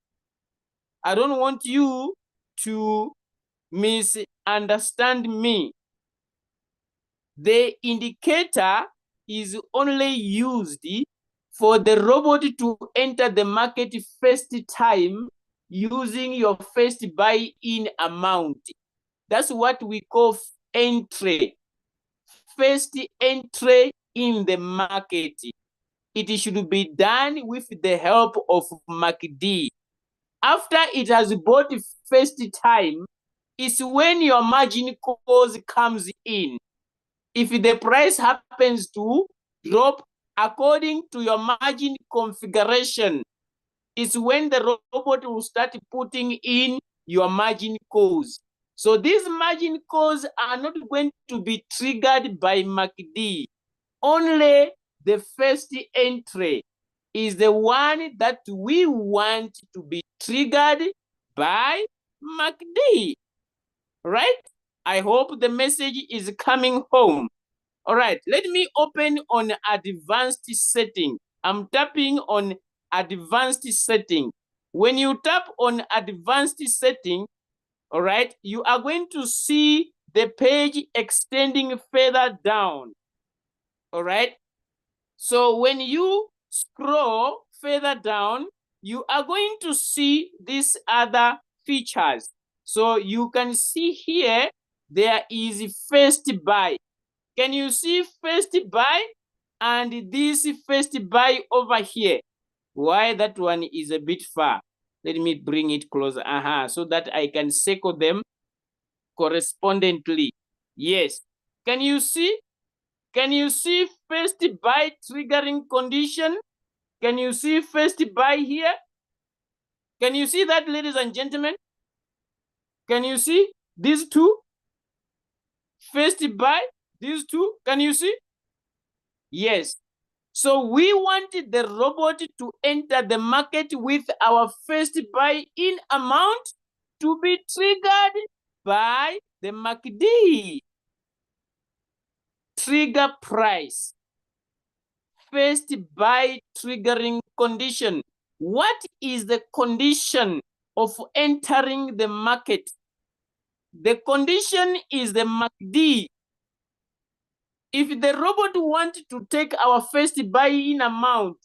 I don't want you to misunderstand me. The indicator is only used for the robot to enter the market first time using your first buy-in amount. That's what we call entry. First entry in the market. It should be done with the help of MACD. After it has bought first time, it's when your margin calls comes in. If the price happens to drop according to your margin configuration, it's when the robot will start putting in your margin calls. So these margin calls are not going to be triggered by MACD. Only the first entry is the one that we want to be triggered by MACD, right? I hope the message is coming home. All right, let me open on advanced setting. I'm tapping on advanced setting. When you tap on advanced setting, all right, you are going to see the page extending further down. All right. So when you scroll further down, you are going to see these other features. So you can see here, there is first buy. Can you see first buy? And this first buy over here. Why that one is a bit far? Let me bring it closer. So that I can circle them correspondingly. Yes. Can you see? Can you see first buy triggering condition? Can you see first buy here? Can you see that, ladies and gentlemen? Can you see these two? First buy, these two, can you see? Yes. So we wanted the robot to enter the market with our first buy-in amount to be triggered by the MACD. Trigger price. First buy triggering condition. What is the condition of entering the market? The condition is the MACD. If the robot wants to take our first buy-in amount,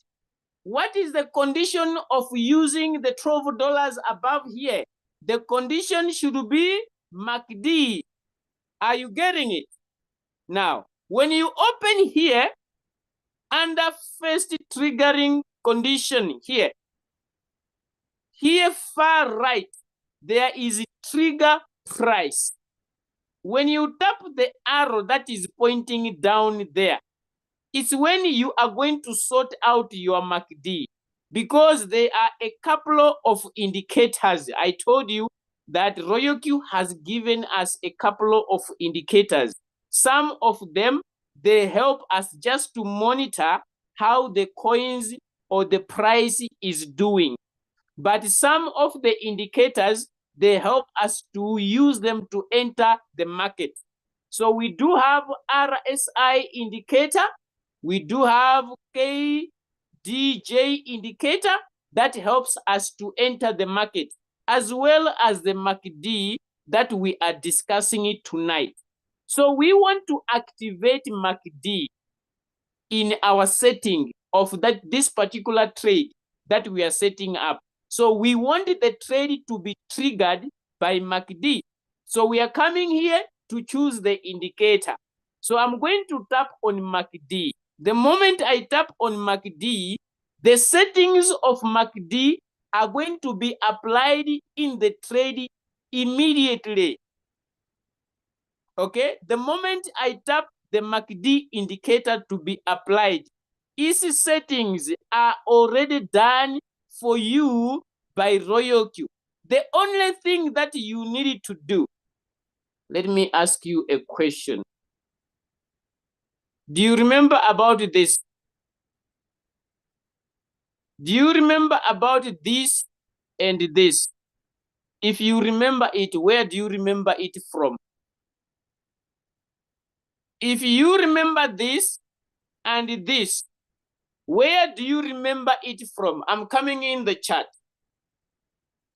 what is the condition of using the $12 above here? The condition should be MACD. Are you getting it? Now, when you open here, under first triggering condition here far right, there is trigger price. When you tap the arrow that is pointing down there, it's when you are going to sort out your MACD, because there are a couple of indicators. I told you that RoyalQ has given us a couple of indicators. Some of them, they help us just to monitor how the coins or the price is doing. But some of the indicators, they help us to use them to enter the market. So we do have RSI indicator, we do have KDJ indicator that helps us to enter the market, as well as the MACD that we are discussing it tonight. So we want to activate MACD in our setting of this particular trade that we are setting up. So we want the trade to be triggered by MACD. So we are coming here to choose the indicator. So I'm going to tap on MACD. The moment I tap on MACD, the settings of MACD are going to be applied in the trade immediately. Okay, the moment I tap the MACD indicator to be applied, its settings are already done for you by RoyalQ. The only thing that you need to do, let me ask you a question. Do you remember about this? Do you remember about this and this? If you remember it, where do you remember it from? If you remember this and this, where do you remember it from? I'm coming in the chat.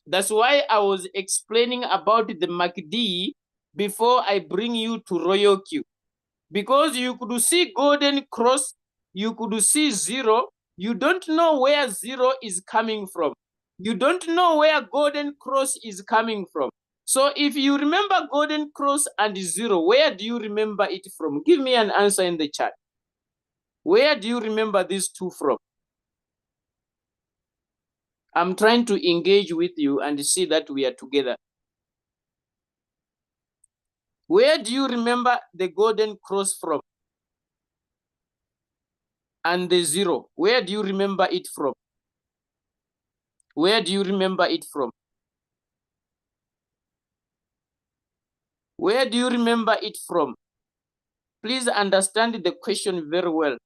That's why I was explaining about the MACD before I bring you to RoyalQ. Because you could see golden cross, you could see zero. You don't know where zero is coming from. You don't know where golden cross is coming from. So if you remember golden cross and zero, where do you remember it from? Give me an answer in the chat. Where do you remember these two from? I'm trying to engage with you and see that we are together. Where do you remember the golden cross from? And the zero, where do you remember it from? Where do you remember it from? Where do you remember it from? Please understand the question very well.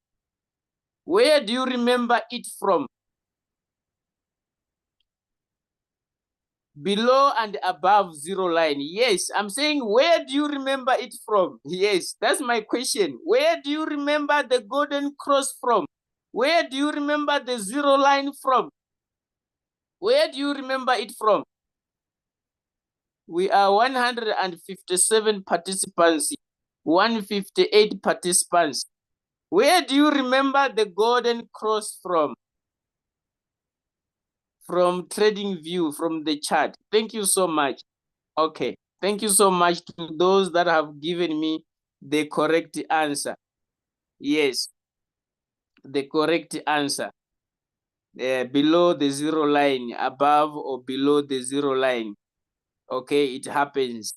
Where do you remember it from? Below and above zero line. Yes, I'm saying, where do you remember it from? Yes, that's my question. Where do you remember the golden cross from? Where do you remember the zero line from? Where do you remember it from? We are 157 participants, 158 participants. Where do you remember the golden cross from? From TradingView, from the chart. Thank you so much. Okay, thank you so much to those that have given me the correct answer. Yes, the correct answer. Below the zero line, above or below the zero line. Okay, it happens.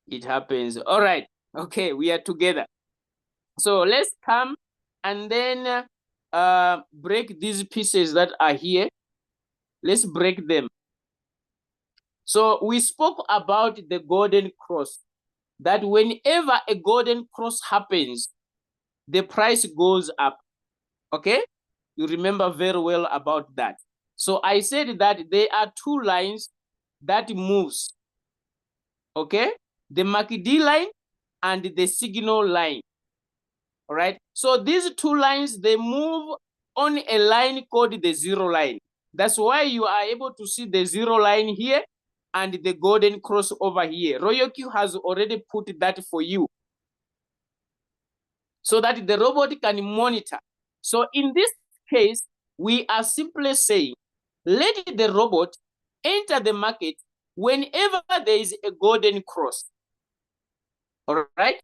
It happens. All right. Okay, we are together. So let's come and then break these pieces that are here. Let's break them. So we spoke about the golden cross, that whenever a golden cross happens, the price goes up. Okay? You remember very well about that. So I said that there are two lines that moves. Okay? The MACD line and the signal line. All right? So these two lines, they move on a line called the zero line. That's why you are able to see the zero line here and the golden cross over here. RoyalQ has already put that for you so that the robot can monitor. So in this case, we are simply saying, let the robot enter the market whenever there is a golden cross. All right?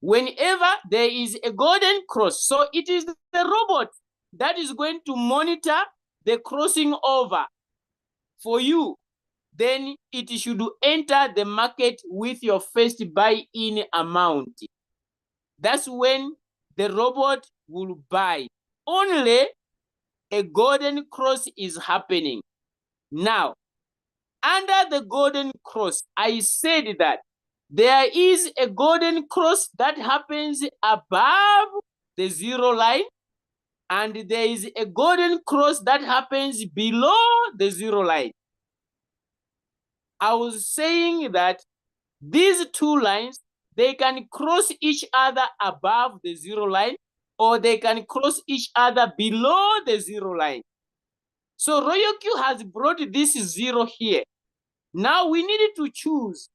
Whenever there is a golden cross. So it is the robot that is going to monitor the crossing over for you. Then it should enter the market with your first buy-in amount. That's when the robot will buy. Only a golden cross is happening. Now, under the golden cross, I said that there is a golden cross that happens above the zero line, and there is a golden cross that happens below the zero line. I was saying that these two lines, they can cross each other above the zero line, or they can cross each other below the zero line. So Royal Q has brought this zero here. Now we needed to choose,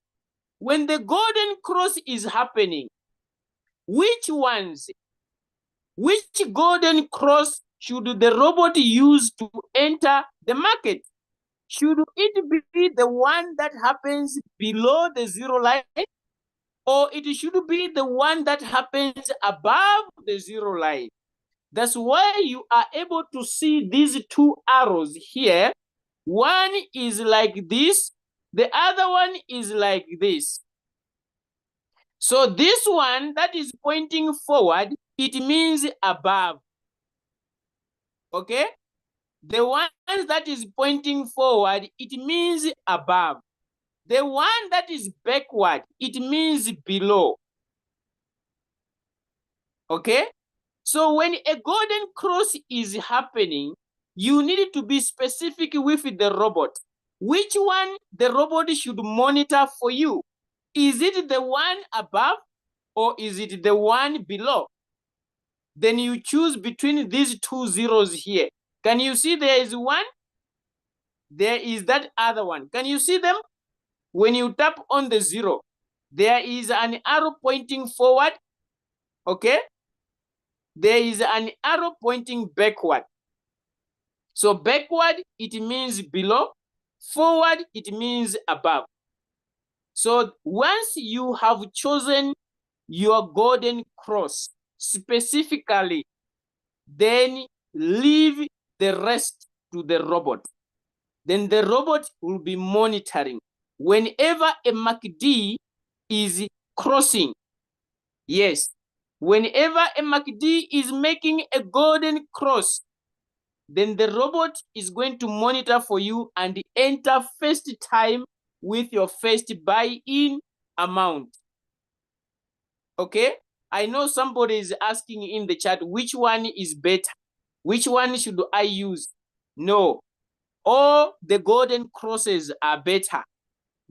when the golden cross is happening, which golden cross should the robot use to enter the market? Should it be the one that happens below the zero line, or it should be the one that happens above the zero line? That's why you are able to see these two arrows here. One is like this, the other one is like this. So this one that is pointing forward, it means above. Okay? The one that is pointing forward, it means above. The one that is backward, it means below. Okay? So when a golden cross is happening, you need to be specific with the robot. Which one the robot should monitor for you? Is it the one above, or is it the one below? Then you choose between these two zeros here. Can you see there is one? There is that other one. Can you see them? When you tap on the zero, there is an arrow pointing forward. Okay? There is an arrow pointing backward. So backward, it means below. Forward, it means above. So once you have chosen your golden cross specifically, then leave the rest to the robot. Then the robot will be monitoring. Whenever a MACD is crossing, yes, whenever a MACD is making a golden cross, then the robot is going to monitor for you and enter first time with your first buy-in amount. Okay? I know somebody is asking in the chat, which one is better? Which one should I use? No. All the golden crosses are better.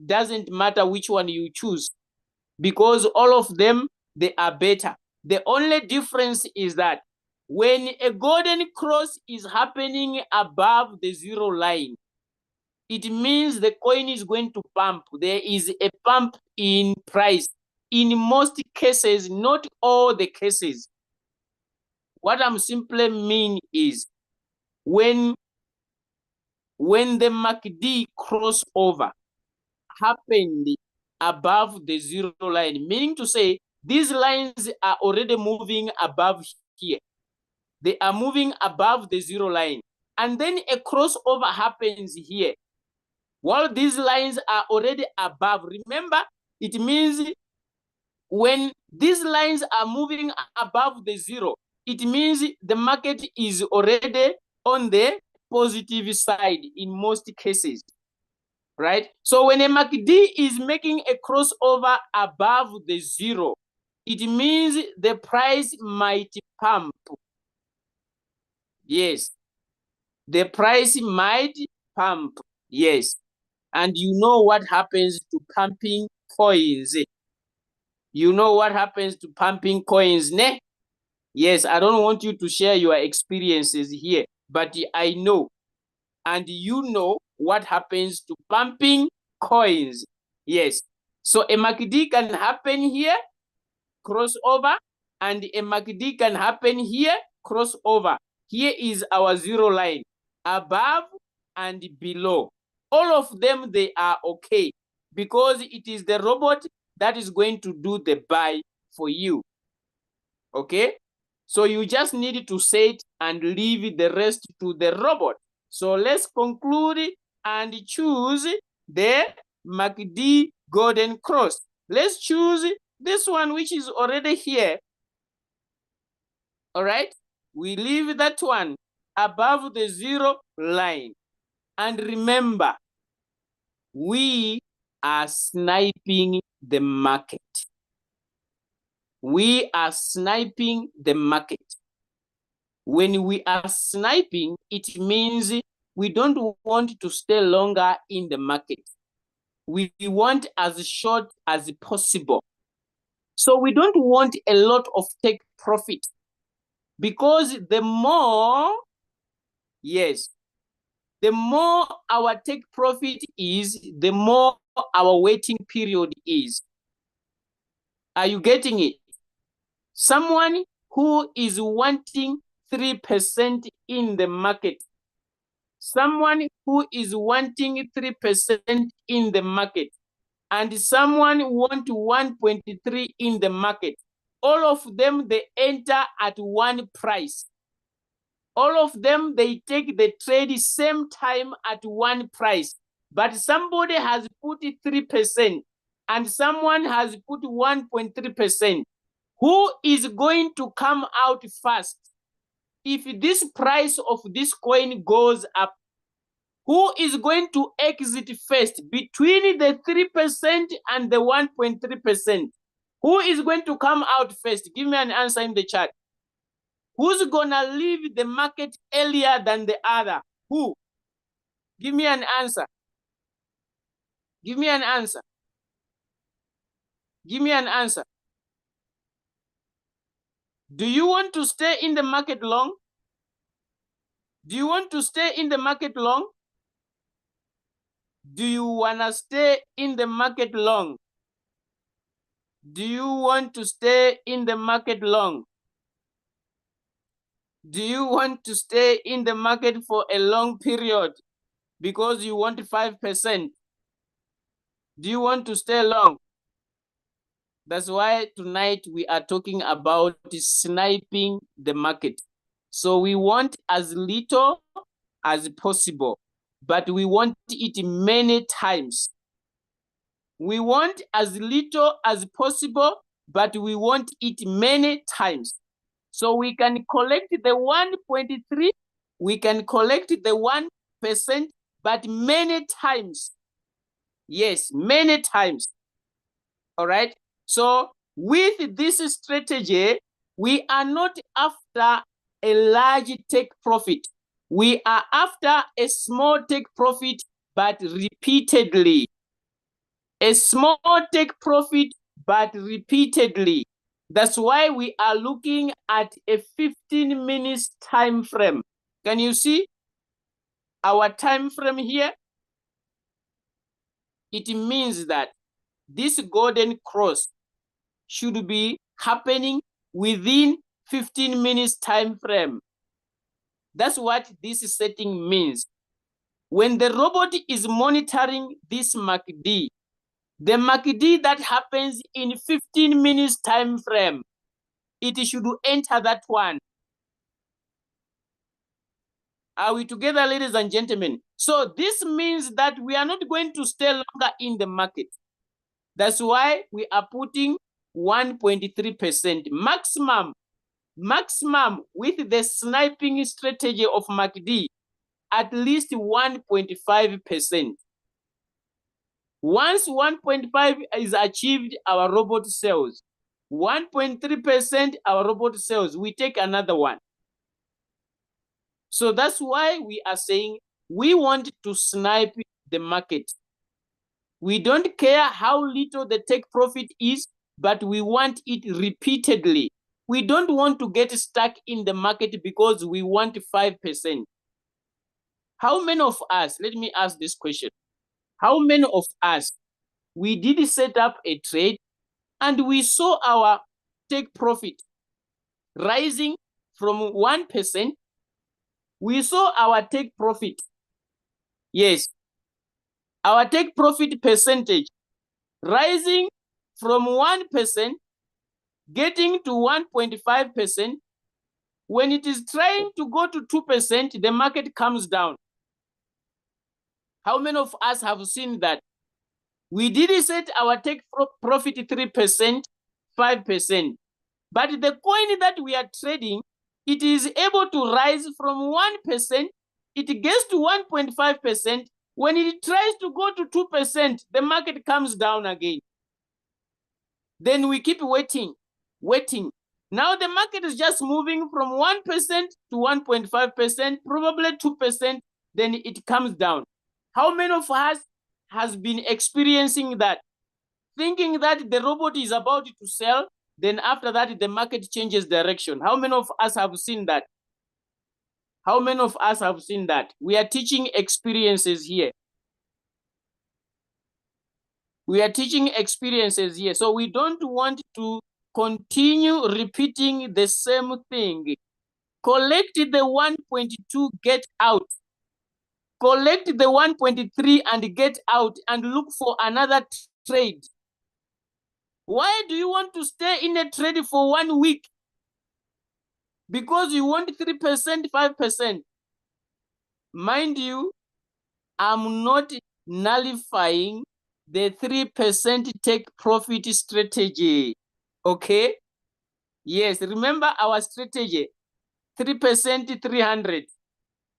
Doesn't matter which one you choose, because all of them, they are better. The only difference is that when a golden cross is happening above the zero line, it means the coin is going to pump. There is a pump in price. In most cases, not all the cases. What I'm simply mean is when the MACD crossover happened above the zero line, meaning to say these lines are already moving above here. They are moving above the zero line. And then a crossover happens here. While these lines are already above, remember, it means when these lines are moving above the zero, it means the market is already on the positive side in most cases, right? So when a MACD is making a crossover above the zero, it means the price might pump. Yes, the price might pump. Yes, and you know what happens to pumping coins. You know what happens to pumping coins, ne? Yes, I don't want you to share your experiences here, but I know, and you know what happens to pumping coins. Yes, so a MACD can happen here, crossover, and a MACD can happen here, crossover. Here is our zero line, above and below. All of them, they are okay, because it is the robot that is going to do the buy for you. Okay? So you just need to set and leave the rest to the robot. So let's conclude and choose the MACD golden cross. Let's choose this one, which is already here. All right? We leave that one above the zero line. And remember, we are sniping the market. We are sniping the market. When we are sniping, it means we don't want to stay longer in the market. We want as short as possible. So we don't want a lot of take profit, because the more, yes, the more our take profit is, the more our waiting period is. Are you getting it? Someone who is wanting 3% in the market, someone who is wanting 3% in the market, and someone want 1.3 in the market, all of them, they enter at one price. All of them, they take the trade same time at one price. But somebody has put 3% and someone has put 1.3%. Who is going to come out first? If this price of this coin goes up, who is going to exit first between the 3% and the 1.3%? Who is going to come out first? Give me an answer in the chat. Who's gonna leave the market earlier than the other? Who? Give me an answer. Give me an answer. Give me an answer. Do you want to stay in the market long? Do you want to stay in the market long? Do you wanna stay in the market long? Do you want to stay in the market long? Do you want to stay in the market for a long period because you want 5%? Do you want to stay long? That's why tonight we are talking about sniping the market. So we want as little as possible, but we want it many times. We want as little as possible, but we want it many times. So we can collect the 1.3, we can collect the 1%, but many times. Yes, many times. All right. So with this strategy, we are not after a large take profit. We are after a small take profit, but repeatedly. A small take profit, but repeatedly. That's why we are looking at a 15 minutes time frame. Can you see our time frame here? It means that this golden cross should be happening within 15 minutes time frame. That's what this setting means. When the robot is monitoring this MACD, the MACD that happens in 15 minutes time frame, it should enter that one. Are we together, ladies and gentlemen? So this means that we are not going to stay longer in the market. That's why we are putting 1.3% maximum with the sniping strategy of MACD, at least 1.5%. Once 1.5 is achieved, our robot sells. 1.3%, our robot sells. We take another one. So that's why we are saying we want to snipe the market. We don't care how little the take profit is, but we want it repeatedly. We don't want to get stuck in the market because we want 5%. How many of us, let me ask this question. How many of us, we did set up a trade and we saw our take profit rising from 1%? We saw our take profit. Yes. Our take profit percentage rising from 1%, getting to 1.5%. When it is trying to go to 2%, the market comes down. How many of us have seen that? We did set our take profit 3%, 5%. But the coin that we are trading, it is able to rise from 1%, it gets to 1.5%. When it tries to go to 2%, the market comes down again. Then we keep waiting. Now the market is just moving from 1% to 1.5%, probably 2%, then it comes down. How many of us has been experiencing that? Thinking that the robot is about to sell, then after that the market changes direction. How many of us have seen that? How many of us have seen that? We are teaching experiences here. We are teaching experiences here. So we don't want to continue repeating the same thing. Collect the 1.2, get out. Collect the 1.3 and get out and look for another trade. Why do you want to stay in a trade for 1 week? Because you want 3%, 5%. Mind you, I'm not nullifying the 3% take profit strategy. Okay? Yes, remember our strategy, 3%, 300.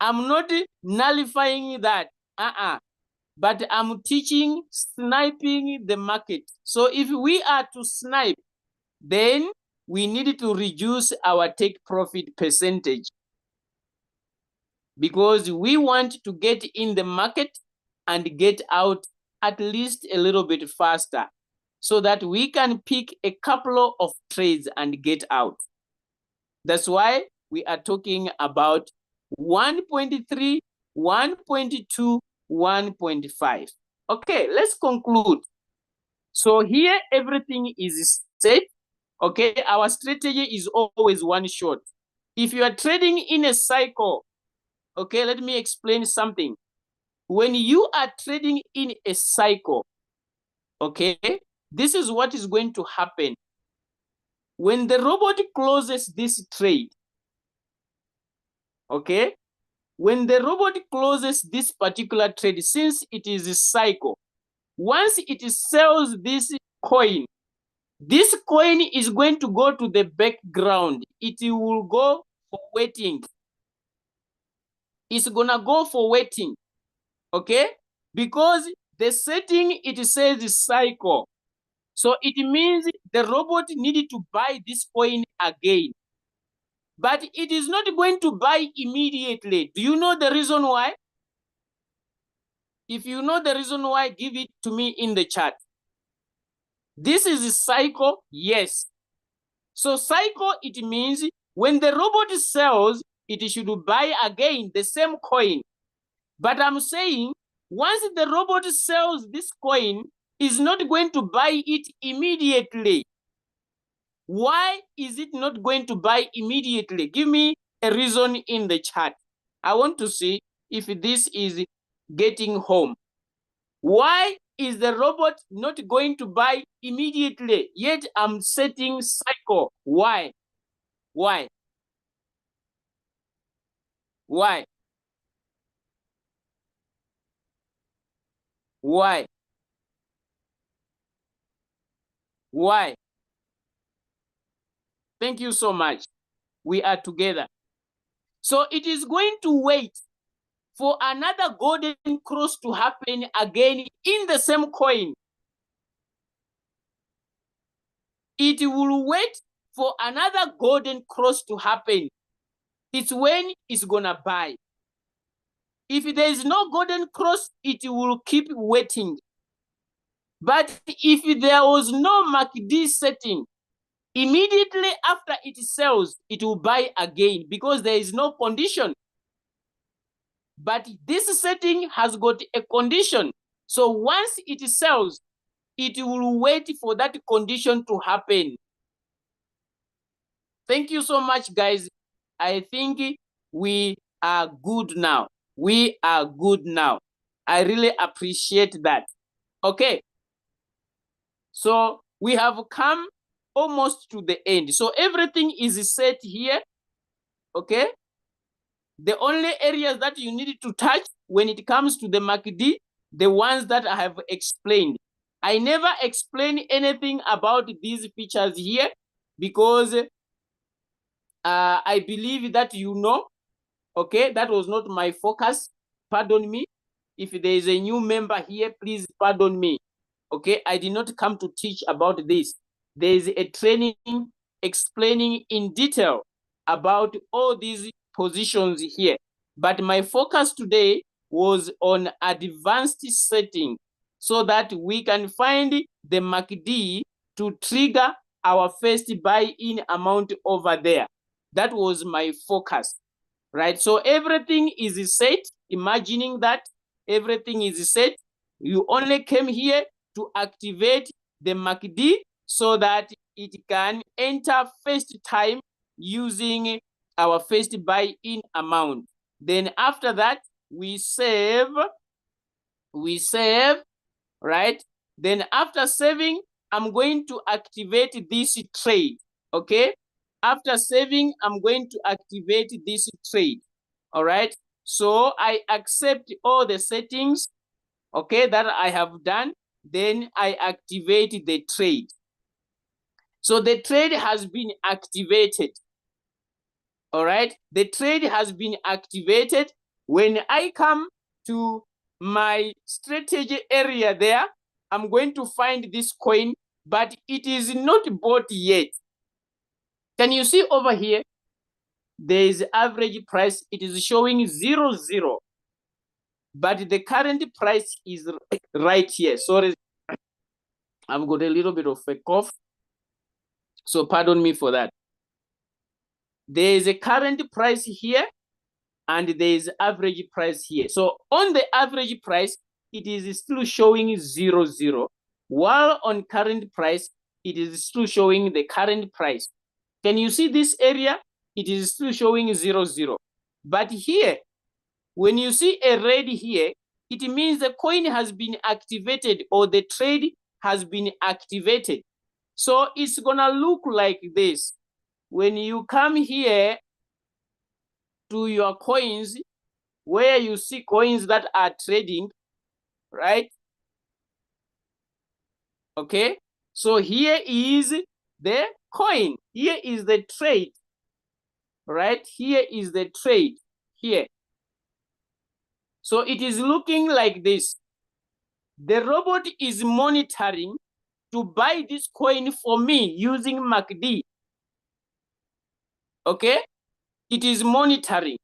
I'm not nullifying that. But I'm teaching sniping the market. So if we are to snipe, then we need to reduce our take profit percentage, because we want to get in the market and get out at least a little bit faster, so that we can pick a couple of trades and get out. That's why we are talking about 1.3, 1.2, 1.5. Okay, let's conclude. So here everything is set. Okay, our strategy is always one shot. If you are trading in a cycle, okay, let me explain something. When you are trading in a cycle, okay, this is what is going to happen. When the robot closes this trade, okay, when the robot closes this particular trade, since it is a cycle, once it sells this coin is going to go to the background. It will go for waiting. It's gonna go for waiting, okay? Because the setting, it says cycle. So it means the robot needed to buy this coin again. But it is not going to buy immediately. Do you know the reason why? If you know the reason why, give it to me in the chat. This is a cycle, yes. So cycle, it means when the robot sells, it should buy again the same coin. But I'm saying, once the robot sells this coin, is not going to buy it immediately. Why is it not going to buy immediately? Give me a reason in the chat. I want to see if this is getting home. Why is the robot not going to buy immediately? Yet I'm setting cycle. Why? Why? Why? Why? Why? Thank you so much. We are together. So it is going to wait for another golden cross to happen again in the same coin. It will wait for another golden cross to happen. It's when it's gonna buy. If there is no golden cross, it will keep waiting. But if there was no MACD setting, immediately after it sells, it will buy again because there is no condition. But this setting has got a condition. So once it sells, it will wait for that condition to happen. Thank you so much, guys. I think we are good now. We are good now. I really appreciate that. Okay. So we have come almost to the end. So everything is set here. Okay. The only areas that you need to touch when it comes to the MACD, the ones that I have explained. I never explain anything about these features here because I believe that you know. Okay, that was not my focus. Pardon me. If there is a new member here, please pardon me. Okay, I did not come to teach about this. There is a training, explaining in detail about all these positions here. But my focus today was on advanced setting so that we can find the MACD to trigger our first buy-in amount over there. That was my focus, right? So everything is set, imagining that everything is set. You only came here to activate the MACD so that it can enter first time using our first buy-in amount. Then after that, we save, right? Then after saving, I'm going to activate this trade, okay? After saving, I'm going to activate this trade, all right? So I accept all the settings, okay, that I have done. Then I activate the trade. So the trade has been activated, all right? The trade has been activated. When I come to my strategy area there, I'm going to find this coin, but it is not bought yet. Can you see over here? There is average price. It is showing 0.0, but the current price is right here. Sorry, I've got a little bit of a cough, so pardon me for that. There is a current price here, and there is average price here. So on the average price, it is still showing 0.0, while on current price, it is still showing the current price. Can you see this area? It is still showing 0.0. But here, when you see a red here, it means the coin has been activated or the trade has been activated. So it's gonna look like this. When you come here to your coins, where you see coins that are trading, right? Okay, so here is the coin. Here is the trade, right? Here is the trade, here. So it is looking like this. The robot is monitoring to buy this coin for me using MACD. Okay, it is monitoring.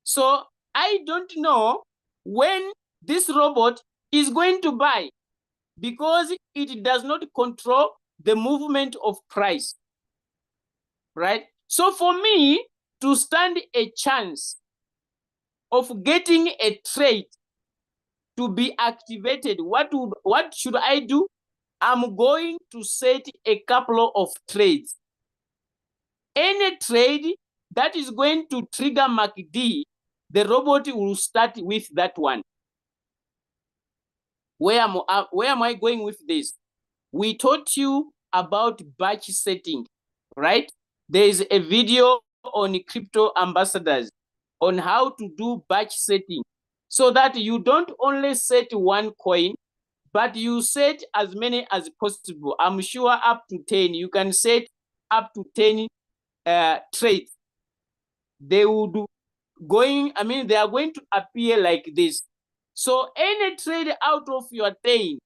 So I don't know when this robot is going to buy because it does not control the movement of price, right? So for me to stand a chance of getting a trade to be activated, what should I do? I'm going to set a couple of trades. Any trade that is going to trigger MACD, the robot will start with that one. Where am I going with this? We taught you about batch setting, right? There is a video on crypto ambassadors on how to do batch setting so that you don't only set one coin, but you set as many as possible. I'm sure up to 10. You can set up to 10 trades. They would they are going to appear like this. So any trade out of your 10,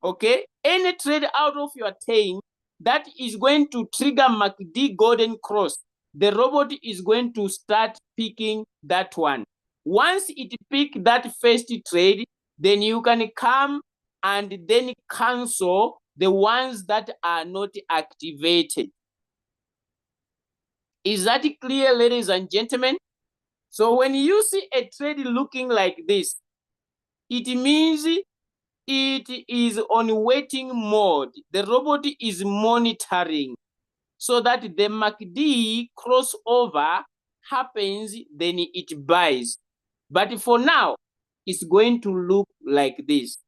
okay, any trade out of your 10 that is going to trigger MACD golden cross, the robot is going to start picking that one. Once it picks that first trade, then you can come and then cancel the ones that are not activated. Is that clear, ladies and gentlemen? So when you see a trade looking like this, it means it is on waiting mode. The robot is monitoring so that the MACD crossover happens, then it buys. But for now, it's going to look like this.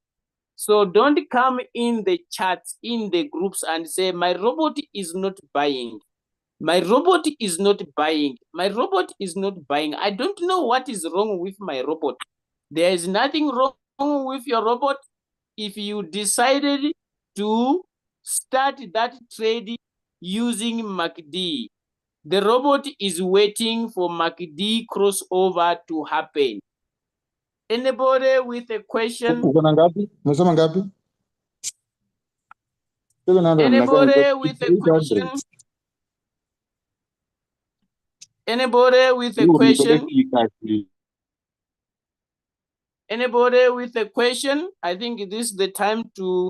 So don't come in the chats, in the groups and say, my robot is not buying. My robot is not buying. My robot is not buying. I don't know what is wrong with my robot. There is nothing wrong with your robot. If you decided to start that trade using MACD, the robot is waiting for MACD crossover to happen. Anybody with a question? Umesema ngapi? Anybody with a question? Anybody with a question? Anybody with a question? I think this is the time to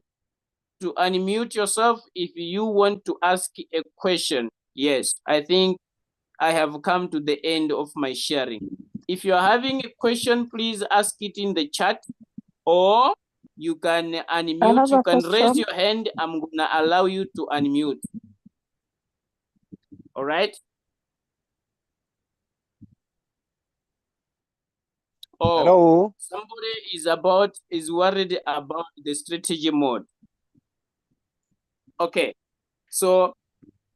unmute yourself if you want to ask a question. Yes, I think I have come to the end of my sharing. If you're having a question, please ask it in the chat, or you can unmute, you can raise your hand. I'm gonna allow you to unmute. All right. Oh, hello. Somebody is worried about the strategy mode. Okay, so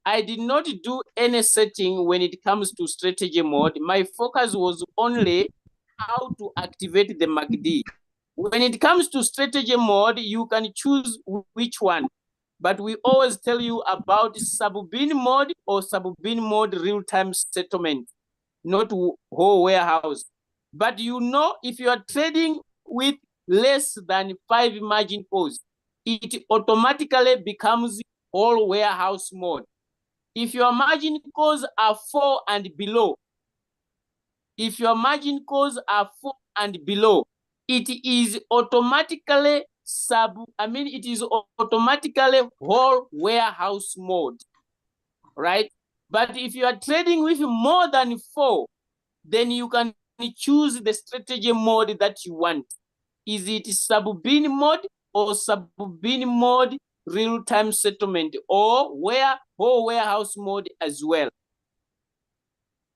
I did not do any setting when it comes to strategy mode. My focus was only how to activate the MACD. When it comes to strategy mode, you can choose which one, but we always tell you about sub-bin mode or sub-bin mode real-time settlement, not whole warehouse. But you know, if you are trading with less than 5 margin calls, it automatically becomes whole warehouse mode. If your margin calls are 4 and below, it is automatically it is automatically whole warehouse mode, right? But if you are trading with more than 4, then you can choose the strategy mode that you want. Is it sub-bin mode or sub-bin mode real-time settlement, or whole warehouse mode as well?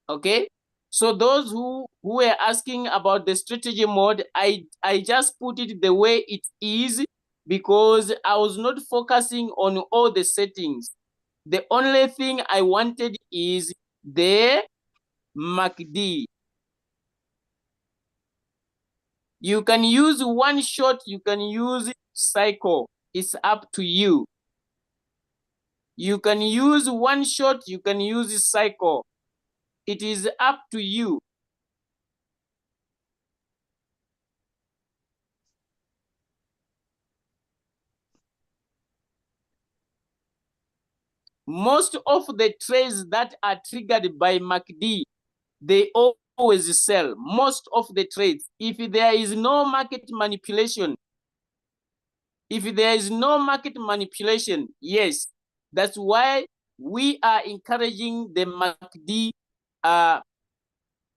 Okay, so those who were asking about the strategy mode, I just put it the way it is because I was not focusing on all the settings. The only thing I wanted is the MACD. You can use one shot, you can use cycle. It's up to you. You can use one shot, you can use cycle. It is up to you. Most of the trades that are triggered by MACD, they always sell. Most of the trades. If there is no market manipulation, yes, that's why we are encouraging the MACD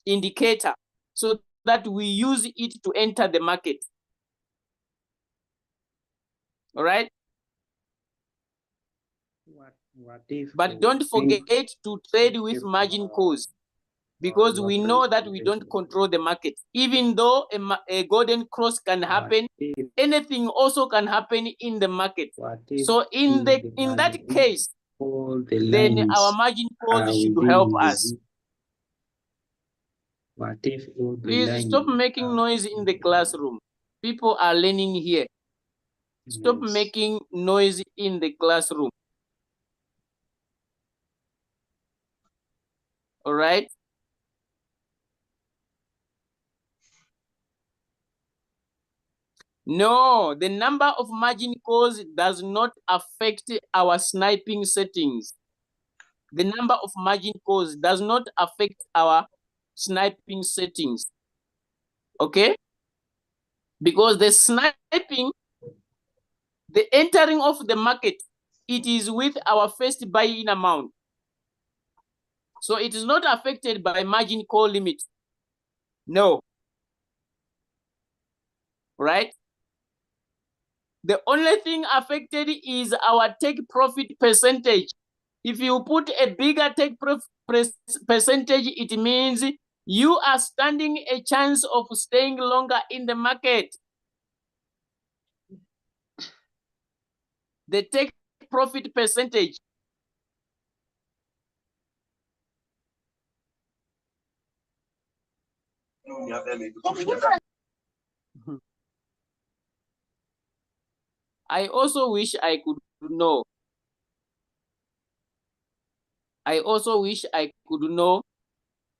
indicator so that we use it to enter the market. All right. But don't forget to trade with margin calls, because we know that we don't control the market. Even though a golden cross can happen, anything also can happen in the market. So in that case, then our margin calls should help us. Please stop making noise in the classroom. People are learning here. Stop making noise in the classroom. All right. No, the number of margin calls does not affect our sniping settings. The number of margin calls does not affect our sniping settings. Okay? Because the sniping, the entering of the market, it is with our first buy-in amount. So it is not affected by margin call limit. No. Right? The only thing affected is our take profit percentage. If you put a bigger take profit percentage, it means you are standing a chance of staying longer in the market. The take profit percentage. I also wish I could know. I also wish I could know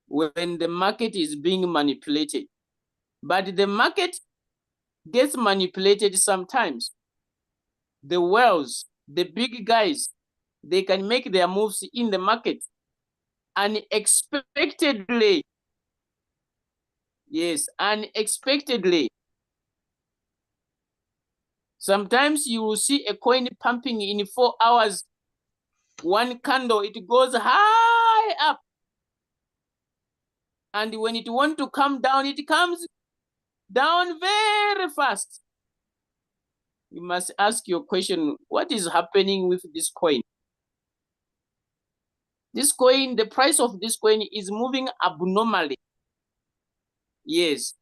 when the market is being manipulated. But the market gets manipulated sometimes. The wells The big guys, they can make their moves in the market unexpectedly. Yes, unexpectedly. Sometimes you will see a coin pumping in 4 hours. One candle, it goes high up. And when it wants to come down, it comes down very fast. You must ask your question, what is happening with this coin? This coin, the price of this coin is moving abnormally. Yes,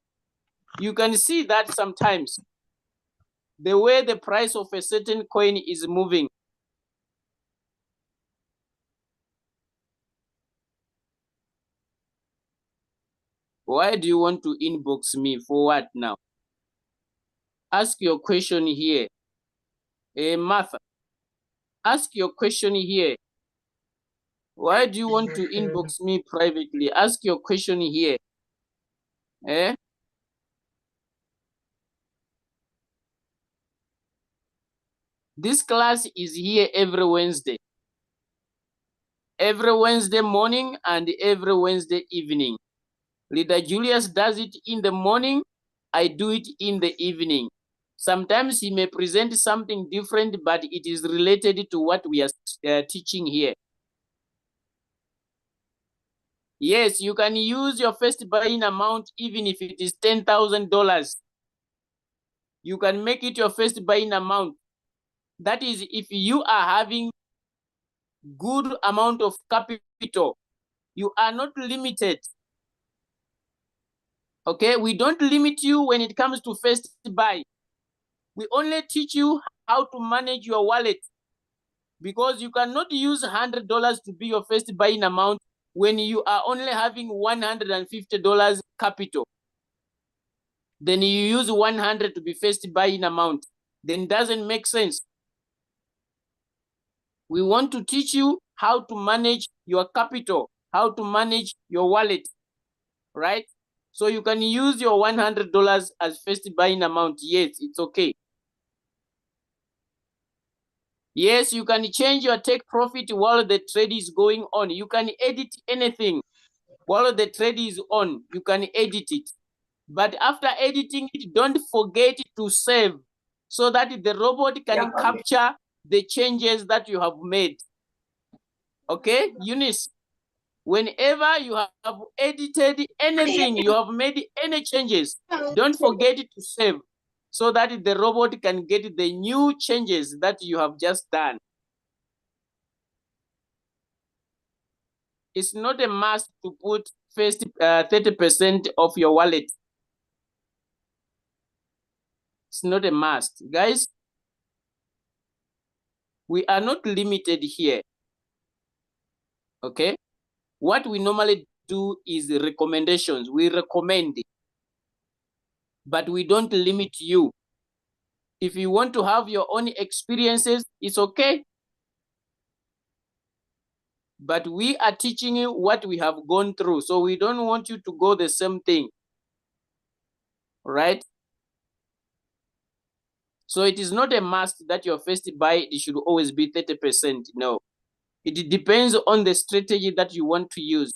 you can see that sometimes. The way the price of a certain coin is moving. Why do you want to inbox me? For what now? Ask your question here. Martha, ask your question here. Why do you want to inbox me privately? Ask your question here. Eh? This class is here every Wednesday. Every Wednesday morning and every Wednesday evening. Leader Julius does it in the morning. I do it in the evening. Sometimes he may present something different, but it is related to what we are teaching here. Yes, you can use your first buying amount even if it is $10,000. You can make it your first buying amount. That is if you are having good amount of capital. You are not limited. Okay, we don't limit you when it comes to first buy. We only teach you how to manage your wallet, because you cannot use $100 to be your first buying amount when you are only having $150 capital. Then you use 100 to be first buying amount. Then it doesn't make sense. We want to teach you how to manage your capital, how to manage your wallet, right? So you can use your $100 as first buying amount. Yes, it's okay. Yes, you can change your take profit while the trade is going on. You can edit anything while the trade is on. You can edit it. But after editing it, don't forget to save so that the robot can capture the changes that you have made. Okay, Eunice? Whenever you have edited anything, you have made any changes, don't forget to save so that the robot can get the new changes that you have just done. It's not a must to put first 30% of your wallet. It's not a must. Guys, we are not limited here. Okay? What we normally do is recommendations. We recommend it, but we don't limit you. If you want to have your own experiences, it's okay. But we are teaching you what we have gone through. So we don't want you to go the same thing. Right? So it is not a must that your first buy it should always be 30%. No. It depends on the strategy that you want to use.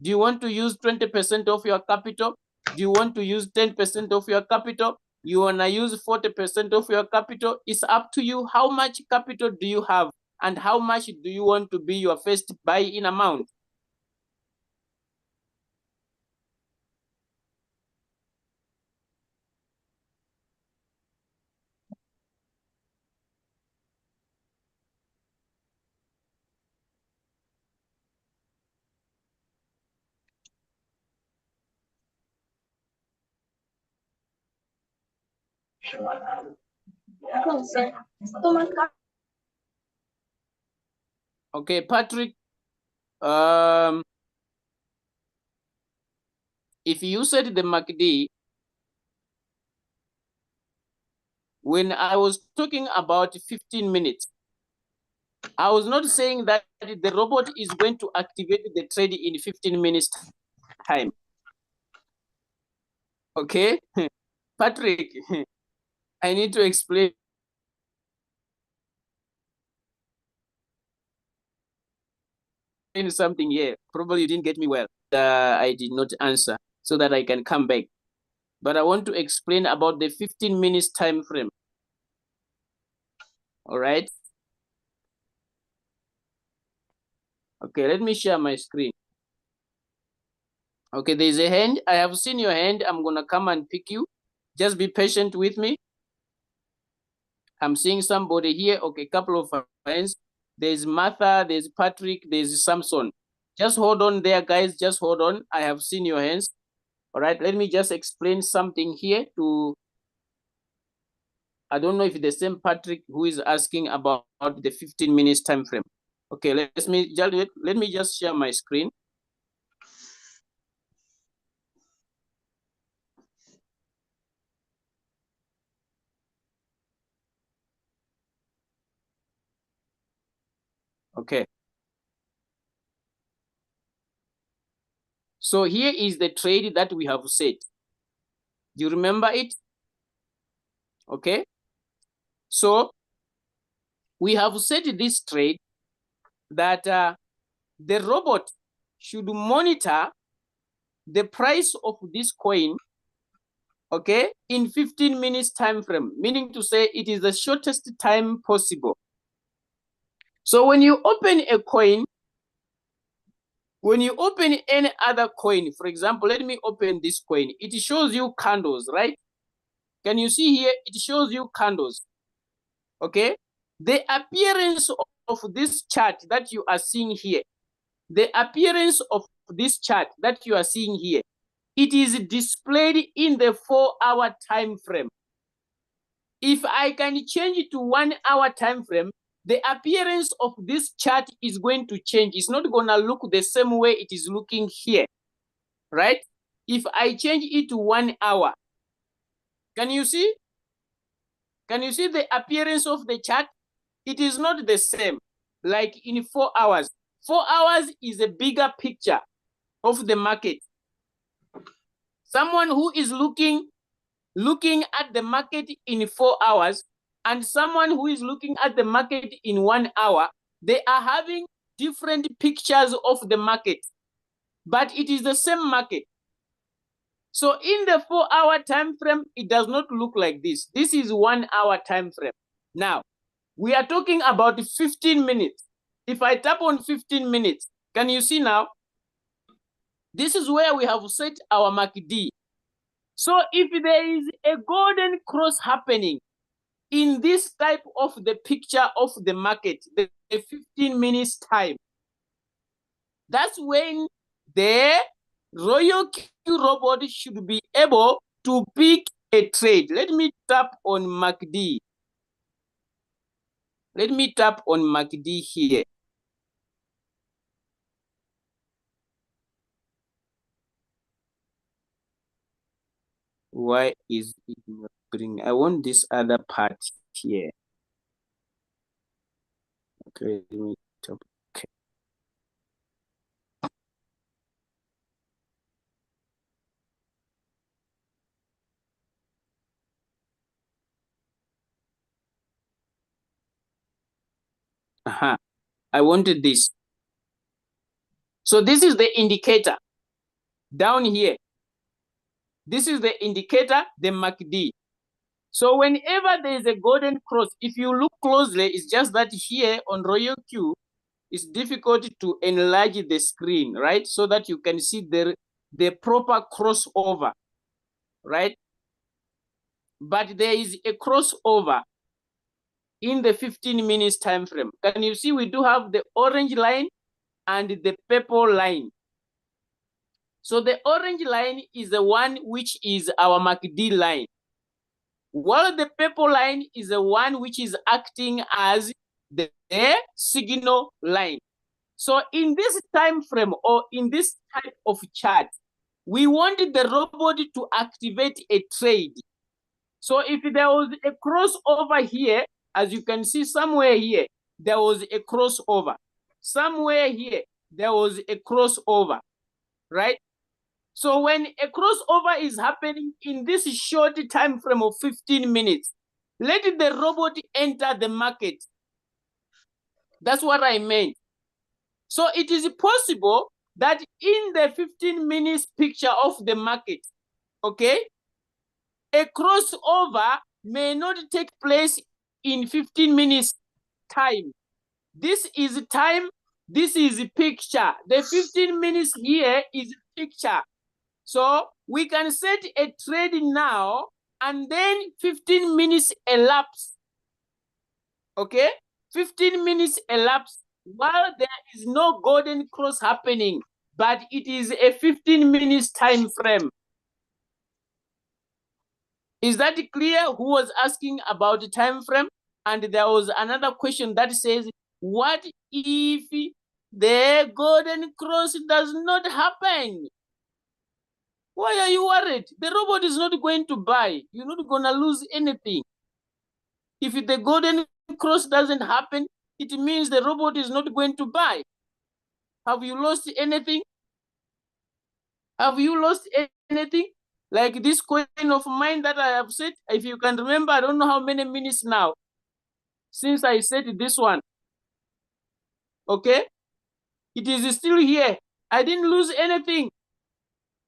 Do you want to use 20% of your capital? Do you want to use 10% of your capital? You want to use 40% of your capital? It's up to you. How much capital do you have? And how much do you want to be your first buy-in amount? Okay, Patrick, if you said the MACD, when I was talking about 15 minutes, I was not saying that the robot is going to activate the trade in 15 minutes time. Okay, Patrick, I need to explain something here. Probably you didn't get me well. I did not answer so that I can come back. But I want to explain about the 15 minutes time frame. All right. Okay, let me share my screen. Okay, there's a hand. I have seen your hand. I'm gonna come and pick you. Just be patient with me. I'm seeing somebody here. Okay, couple of friends. There's Martha, there's Patrick, there's Samson. Just hold on there, guys. Just hold on. I have seen your hands. All right, let me just explain something here to, I don't know if the same Patrick who is asking about the 15 minutes time frame. Okay, let me just share my screen. Okay. So here is the trade that we have set. Do you remember it? Okay. So we have set this trade that the robot should monitor the price of this coin, okay, in 15 minutes time frame, meaning to say it is the shortest time possible. So when you open a coin, when you open any other coin, for example, let me open this coin. It shows you candles, right? Can you see here? It shows you candles, okay? The appearance of this chart that you are seeing here, the appearance of this chart that you are seeing here, it is displayed in the 4-hour time frame. If I can change it to 1 hour time frame, the appearance of this chart is going to change. It's not going to look the same way it is looking here, right? If I change it to 1 hour, can you see? Can you see the appearance of the chart? It is not the same like in 4 hours. 4 hours is a bigger picture of the market. Someone who is looking at the market in 4 hours and someone who is looking at the market in 1 hour, they are having different pictures of the market, but it is the same market. So in the 4-hour time frame, it does not look like this. This is 1 hour time frame. Now, we are talking about 15 minutes. If I tap on 15 minutes, can you see now? This is where we have set our MACD. So if there is a golden cross happening in this type of the picture of the market, the 15 minutes time, that's when the Royal Q robot should be able to pick a trade. Let me tap on MACD. Let me tap on MACD here. Why is it not bringing? I want this other part here. Okay, let me tap. Okay. I wanted this. So this is the indicator down here. This is the indicator, the MACD. So whenever there is a golden cross, if you look closely, it's just that here on Royal Q, it's difficult to enlarge the screen, right? So that you can see the proper crossover, right? But there is a crossover in the 15 minutes time frame. Can you see we do have the orange line and the purple line? So the orange line is the one which is our MACD line, while the purple line is the one which is acting as the signal line. So in this time frame or in this type of chart, we wanted the robot to activate a trade. So if there was a crossover here, as you can see somewhere here, there was a crossover. Somewhere here, there was a crossover, right? So when a crossover is happening in this short time frame of 15 minutes, let the robot enter the market. That's what I meant. So it is possible that in the 15 minutes picture of the market, okay, a crossover may not take place in 15 minutes time. This is time, this is picture. The 15 minutes here is picture. So we can set a trade now and then 15 minutes elapse. Okay? 15 minutes elapse while there is no golden cross happening, but it is a 15 minutes time frame. Is that clear? Who was asking about the time frame? And there was another question that says, what if the golden cross does not happen? Why are you worried? The robot is not going to buy. You're not going to lose anything. If the golden cross doesn't happen, it means the robot is not going to buy. Have you lost anything? Have you lost anything? Like this coin of mine that I have set, if you can remember, I don't know how many minutes now since I set this one. Okay? It is still here. I didn't lose anything.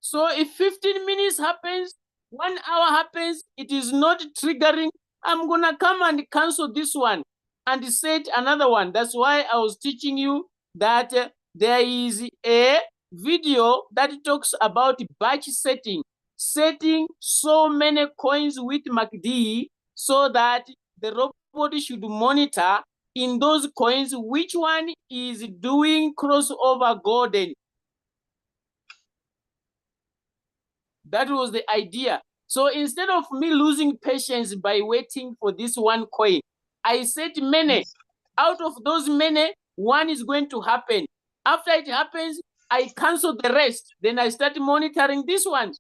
So if 15 minutes happens, 1 hour happens, it is not triggering, I'm going to come and cancel this one and set another one. That's why I was teaching you that there is a video that talks about batch setting so many coins with MACD so that the robot should monitor in those coins which one is doing crossover golden. That was the idea. So instead of me losing patience by waiting for this one coin, I said many. Out of those many, one is going to happen. After it happens, I cancel the rest. Then I start monitoring this one.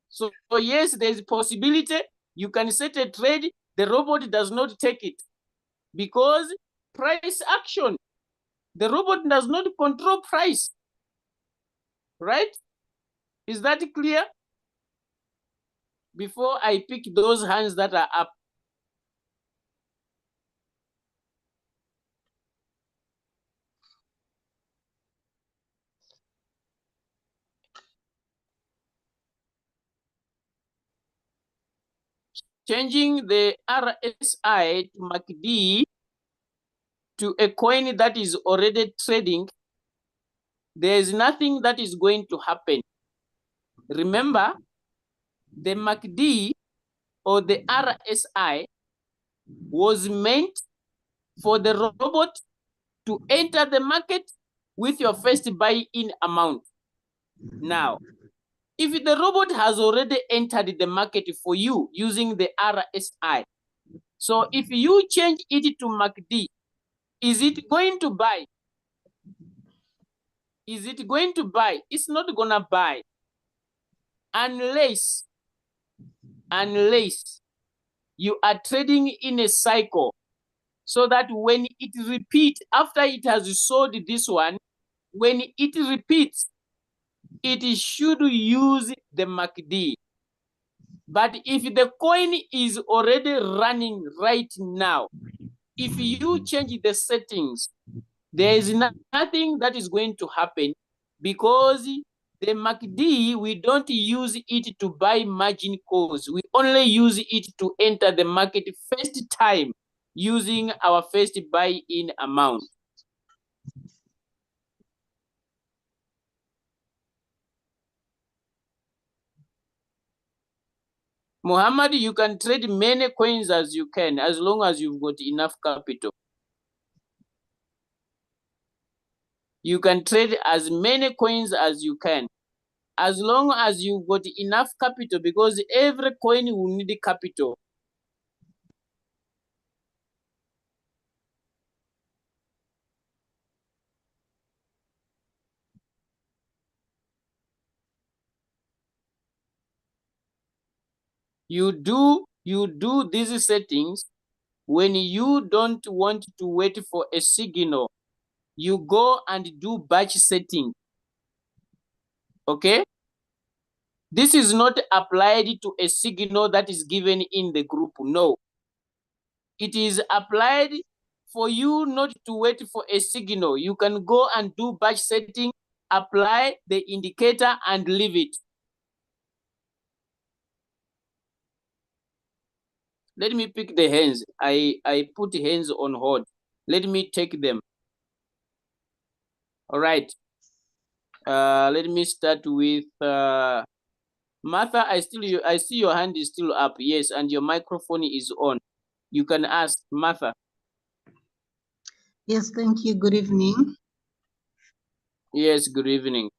So yes, there's a possibility you can set a trade, the robot does not take it because price action. The robot does not control price, right? Is that clear? Before I pick those hands that are up. Changing the RSI to MACD to a coin that is already trading, there is nothing that is going to happen. Remember, the MACD or the RSI was meant for the robot to enter the market with your first buy-in amount. Now, if the robot has already entered the market for you using the RSI, so if you change it to MACD, is it going to buy? Is it going to buy? It's not gonna buy unless you are trading in a cycle so that when it repeats, after it has sold this one, when it repeats, it should use the MACD. But if the coin is already running right now, if you change the settings, there is nothing that is going to happen because the MACD, we don't use it to buy margin calls. We only use it to enter the market first time using our first buy-in amount. Muhammad, you can trade many coins as you can, as long as you've got enough capital. You can trade as many coins as you can, as long as you've got enough capital, because every coin will need capital. You do these settings when you don't want to wait for a signal. You go and do batch setting. Okay? This is not applied to a signal that is given in the group. No. It is applied for you not to wait for a signal. You can go and do batch setting, apply the indicator and leave it. Let me pick the hands. I put hands on hold. Let me take them. All right. Let me start with Martha. I see your hand is still up. Yes, and your microphone is on. You can ask Martha. Yes, thank you. Good evening. Yes, good evening.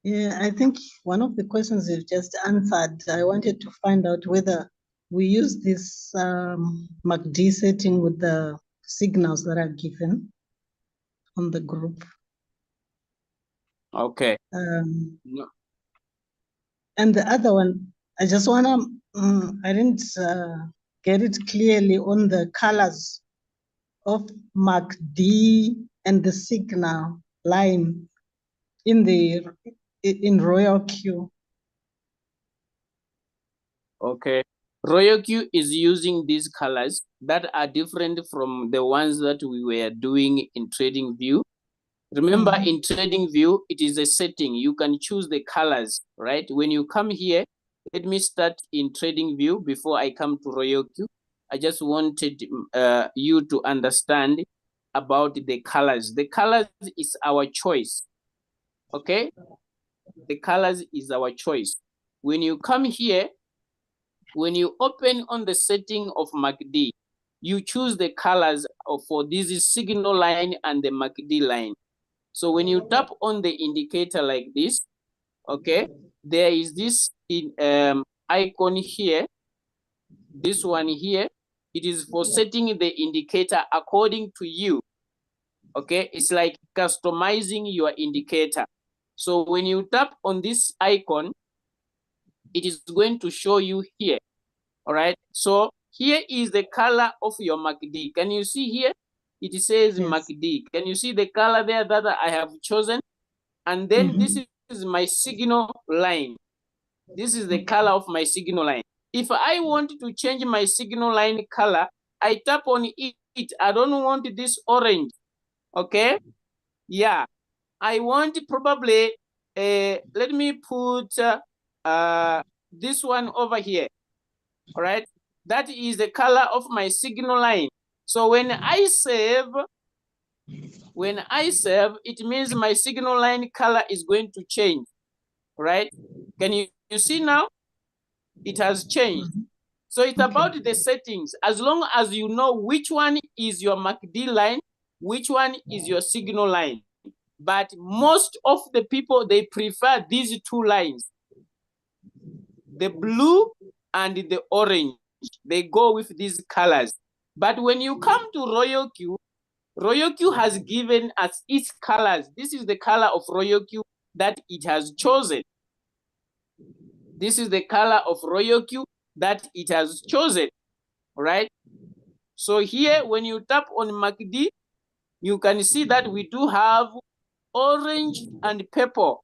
Yeah, I think one of the questions you've just answered, I wanted to find out whether we use this MACD setting with the signals that are given on the group. Okay. No. And the other one, I just want to, I didn't get it clearly on the colors of MACD and the signal line in royal queue. Okay. Royal Q is using these colors that are different from the ones that we were doing in Trading View. Remember, in Trading View, it is a setting. You can choose the colors, right? When you come here, let me start in Trading View before I come to Royal Q. I just wanted you to understand about the colors. The colors is our choice, okay? The colors is our choice. When you come here, when you open on the setting of MACD, you choose the colors for this signal line and the MACD line. So when you tap on the indicator like this, okay, there is this icon here, this one here. It is for setting the indicator according to you. Okay, it's like customizing your indicator. So when you tap on this icon, it is going to show you here. All right, so here is the color of your MACD. Can you see here? It says yes. MACD. Can you see the color there that I have chosen? And then this is my signal line. This is the color of my signal line. If I want to change my signal line color, I tap on it. I don't want this orange. Okay? Yeah. I want probably, let me put this one over here. All right? That is the color of my signal line. So when I save, it means my signal line color is going to change. Right? Can you see now? It has changed. So it's about the settings. As long as you know which one is your MACD line, which one is your signal line. But most of the people, they prefer these two lines. The blue and the orange. They go with these colors. But when you come to Royal Q has given us its colors. This is the color of Royal Q that it has chosen. This is the color of Royal Q that it has chosen, right? So here, when you tap on MACD, you can see that we do have orange and purple.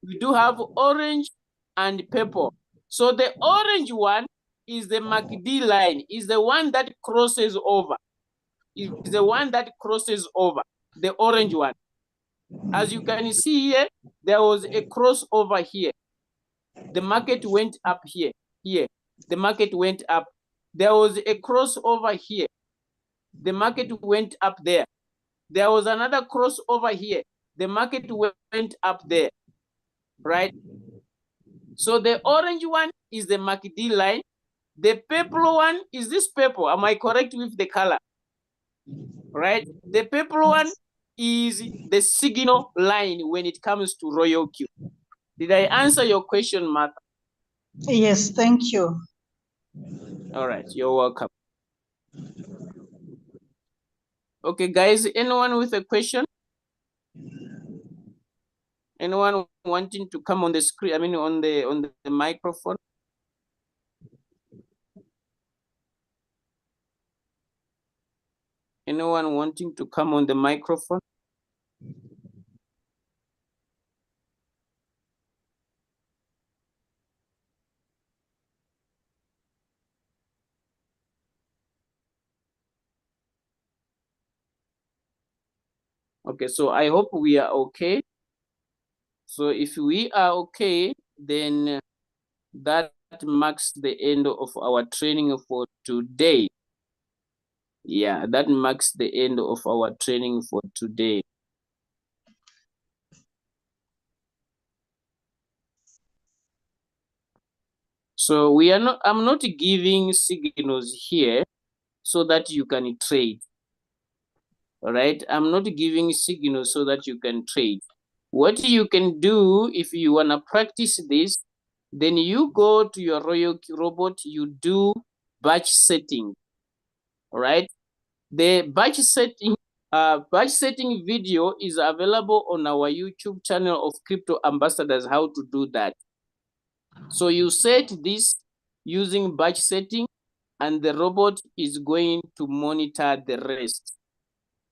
We do have orange and purple. So the orange one is the MACD line, is the one that crosses over. Is the one that crosses over, the orange one. As you can see here, there was a crossover here. The market went up here. The market went up. There was a crossover here. The market went up there. There was another crossover here. The market went up there, right? So the orange one is the MACD line. The purple one is this purple. Am I correct with the color? Right? The purple one is the signal line when it comes to Royal Q. Did I answer your question, Martha? Yes, thank you. All right, you're welcome. Okay, guys, anyone with a question? Anyone wanting to come on the screen? I mean, on the microphone. Anyone wanting to come on the microphone? Okay, so I hope we are okay. So if we are okay, then that marks the end of our training for today. Yeah, that marks the end of our training for today. So I'm not giving signals here so that you can trade. All right, I'm not giving signals so that you can trade. What you can do if you want to practice this, then you go to your Royal Robot, you do batch setting. All right, the batch setting video is available on our YouTube channel of Crypto Ambassadors, how to do that. So you set this using batch setting, and the robot is going to monitor the rest.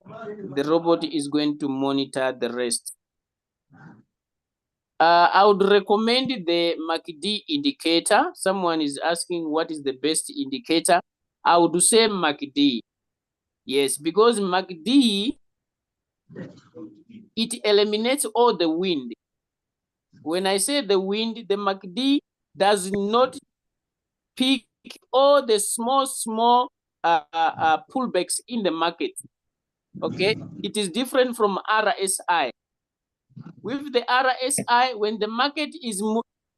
The robot is going to monitor the rest. I would recommend the MACD indicator. Someone is asking what is the best indicator. I would say MACD. Yes, because MACD, it eliminates all the wind. When I say the wind, the MACD does not pick all the small pullbacks in the market. Okay, it is different from RSI. With the RSI, when the market is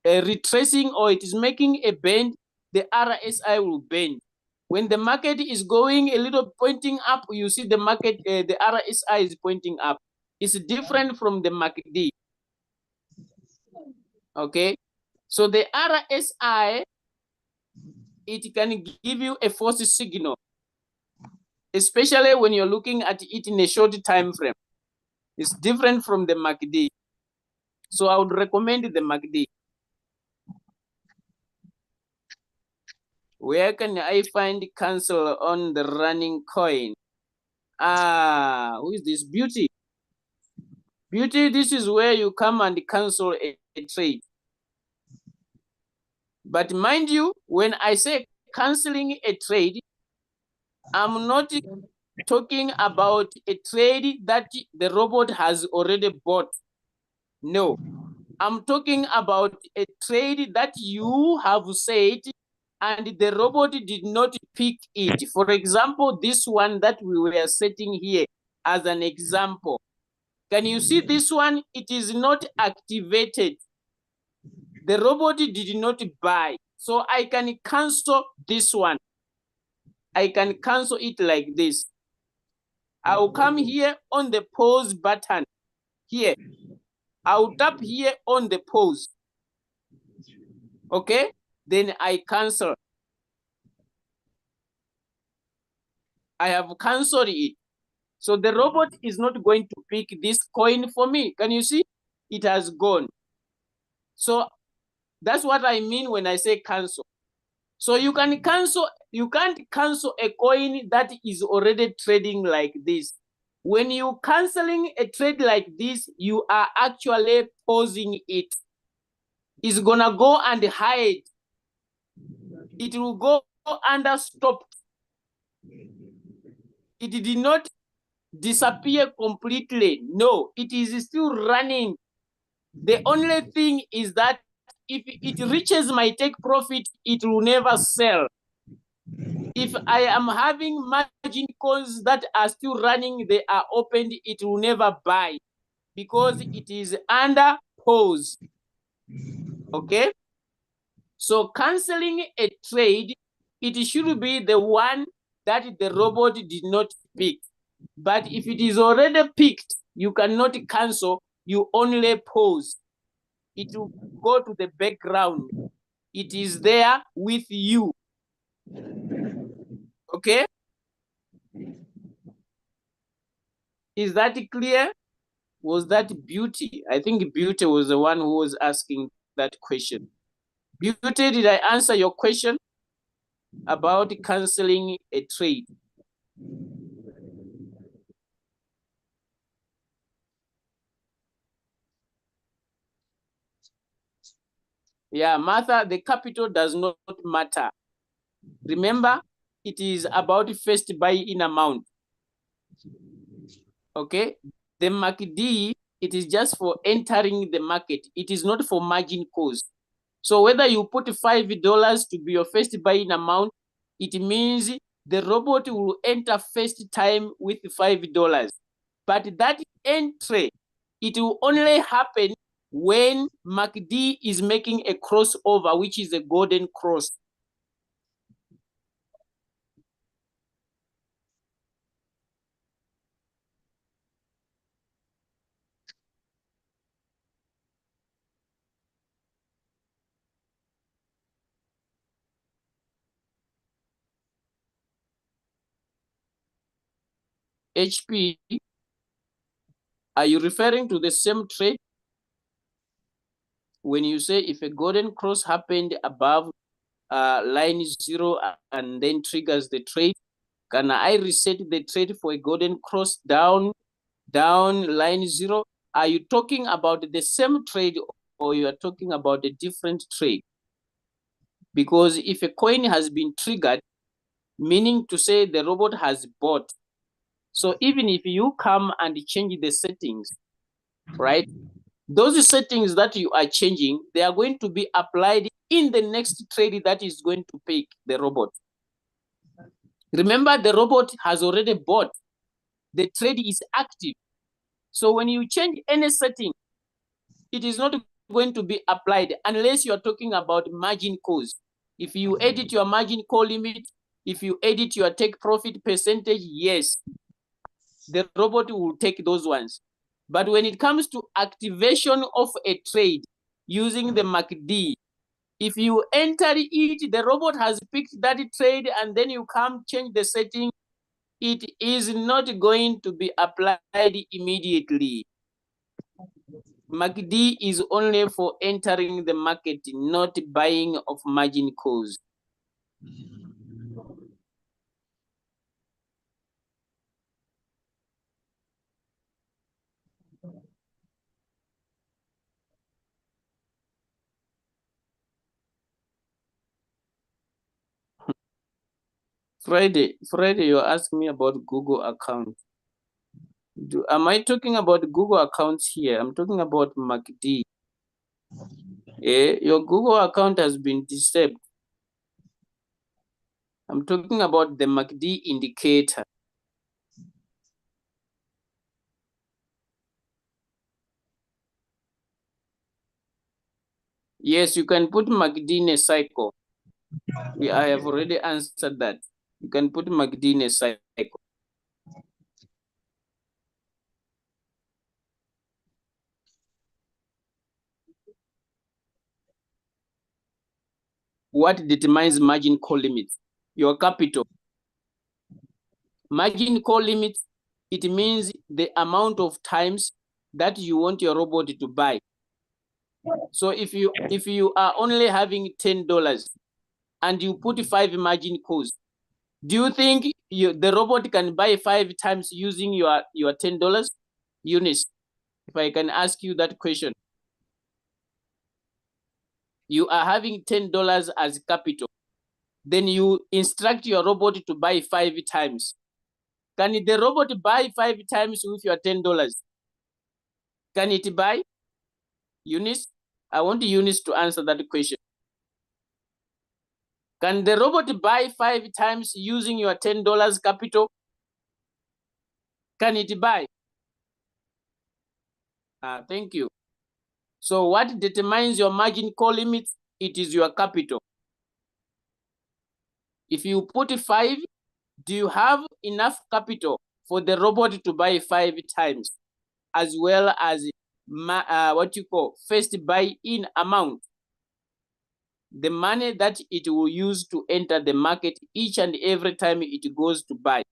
retracing or it is making a bend, the RSI will bend. When the market is going a little pointing up, you see the market, the RSI is pointing up. It's different from the MACD. Okay, so the RSI, it can give you a false signal, especially when you're looking at it in a short time frame. It's different from the MACD. So I would recommend the MACD. Where can I find cancel on the running coin? Who is this? Beauty. Beauty, this is where you come and cancel a trade. But mind you, when I say canceling a trade, I'm not talking about a trade that the robot has already bought. No, I'm talking about a trade that you have said and the robot did not pick it. For example, this one that we were setting here as an example. Can you see this one? It is not activated. The robot did not buy. So I can cancel this one. I can cancel it like this. I'll come here on the pause button. Here. I'll tap here on the pause. Okay? Then I cancel. I have canceled it. So the robot is not going to pick this coin for me. Can you see? It has gone. So that's what I mean when I say cancel. So you can't cancel a coin that is already trading like this. When you canceling a trade like this, you are actually pausing it. It's gonna go and hide. It will go under stopped. It did not disappear completely. No, it is still running. The only thing is that if it reaches my take profit, it will never sell. If I am having margin calls that are still running, they are opened, it will never buy because it is under pause. Okay? So canceling a trade, it should be the one that the robot did not pick. But if it is already picked, you cannot cancel, you only pause. It will go to the background. It is there with you. Okay? Is that clear? Was that Beauty? I think Beauty was the one who was asking that question. Beauty, did I answer your question about canceling a trade? Yeah, Martha, the capital does not matter. Remember, it is about first buy-in amount. Okay, The MACD, it is just for entering the market. It is not for margin calls. So whether you put $5 to be your first buying amount, it means the robot will enter first time with $5. But that entry, it will only happen when MACD is making a crossover, which is a golden cross. HP, are you referring to the same trade? When you say if a golden cross happened above line 0 and then triggers the trade, can I reset the trade for a golden cross down line 0? Are you talking about the same trade or you are talking about a different trade? Because if a coin has been triggered, meaning to say the robot has bought. So even if you come and change the settings, right? Those settings that you are changing, they are going to be applied in the next trade that is going to pick the robot. Remember, the robot has already bought. The trade is active. So when you change any setting, it is not going to be applied unless you are talking about margin calls. If you edit your margin call limit, if you edit your take profit percentage, yes, the robot will take those ones. But when it comes to activation of a trade using the MACD, if you enter it, the robot has picked that trade and then you come change the setting, it is not going to be applied immediately. MACD is only for entering the market, not buying of margin calls. Friday, you asked me about Google account. Am I talking about Google accounts here? I'm talking about MACD. Your Google account has been disabled. I'm talking about the MACD indicator. Yes, you can put MACD in a cycle. I have already answered that. You can put MACD in a cycle. What determines margin call limit? Your capital. Margin call limit, it means the amount of times that you want your robot to buy. So if you are only having $10 and you put 5 margin calls, do you think the robot can buy 5 times using your $10? Eunice, if I can ask you that question. You are having $10 as capital. Then you instruct your robot to buy 5 times. Can the robot buy 5 times with your $10? Can it buy? Eunice, I want Eunice to answer that question. Can the robot buy 5 times using your $10 capital? Can it buy? Thank you. So what determines your margin call limit? It is your capital. If you put 5, do you have enough capital for the robot to buy 5 times, as well as what you call first buy-in amount? The money that it will use to enter the market each and every time it goes to buy.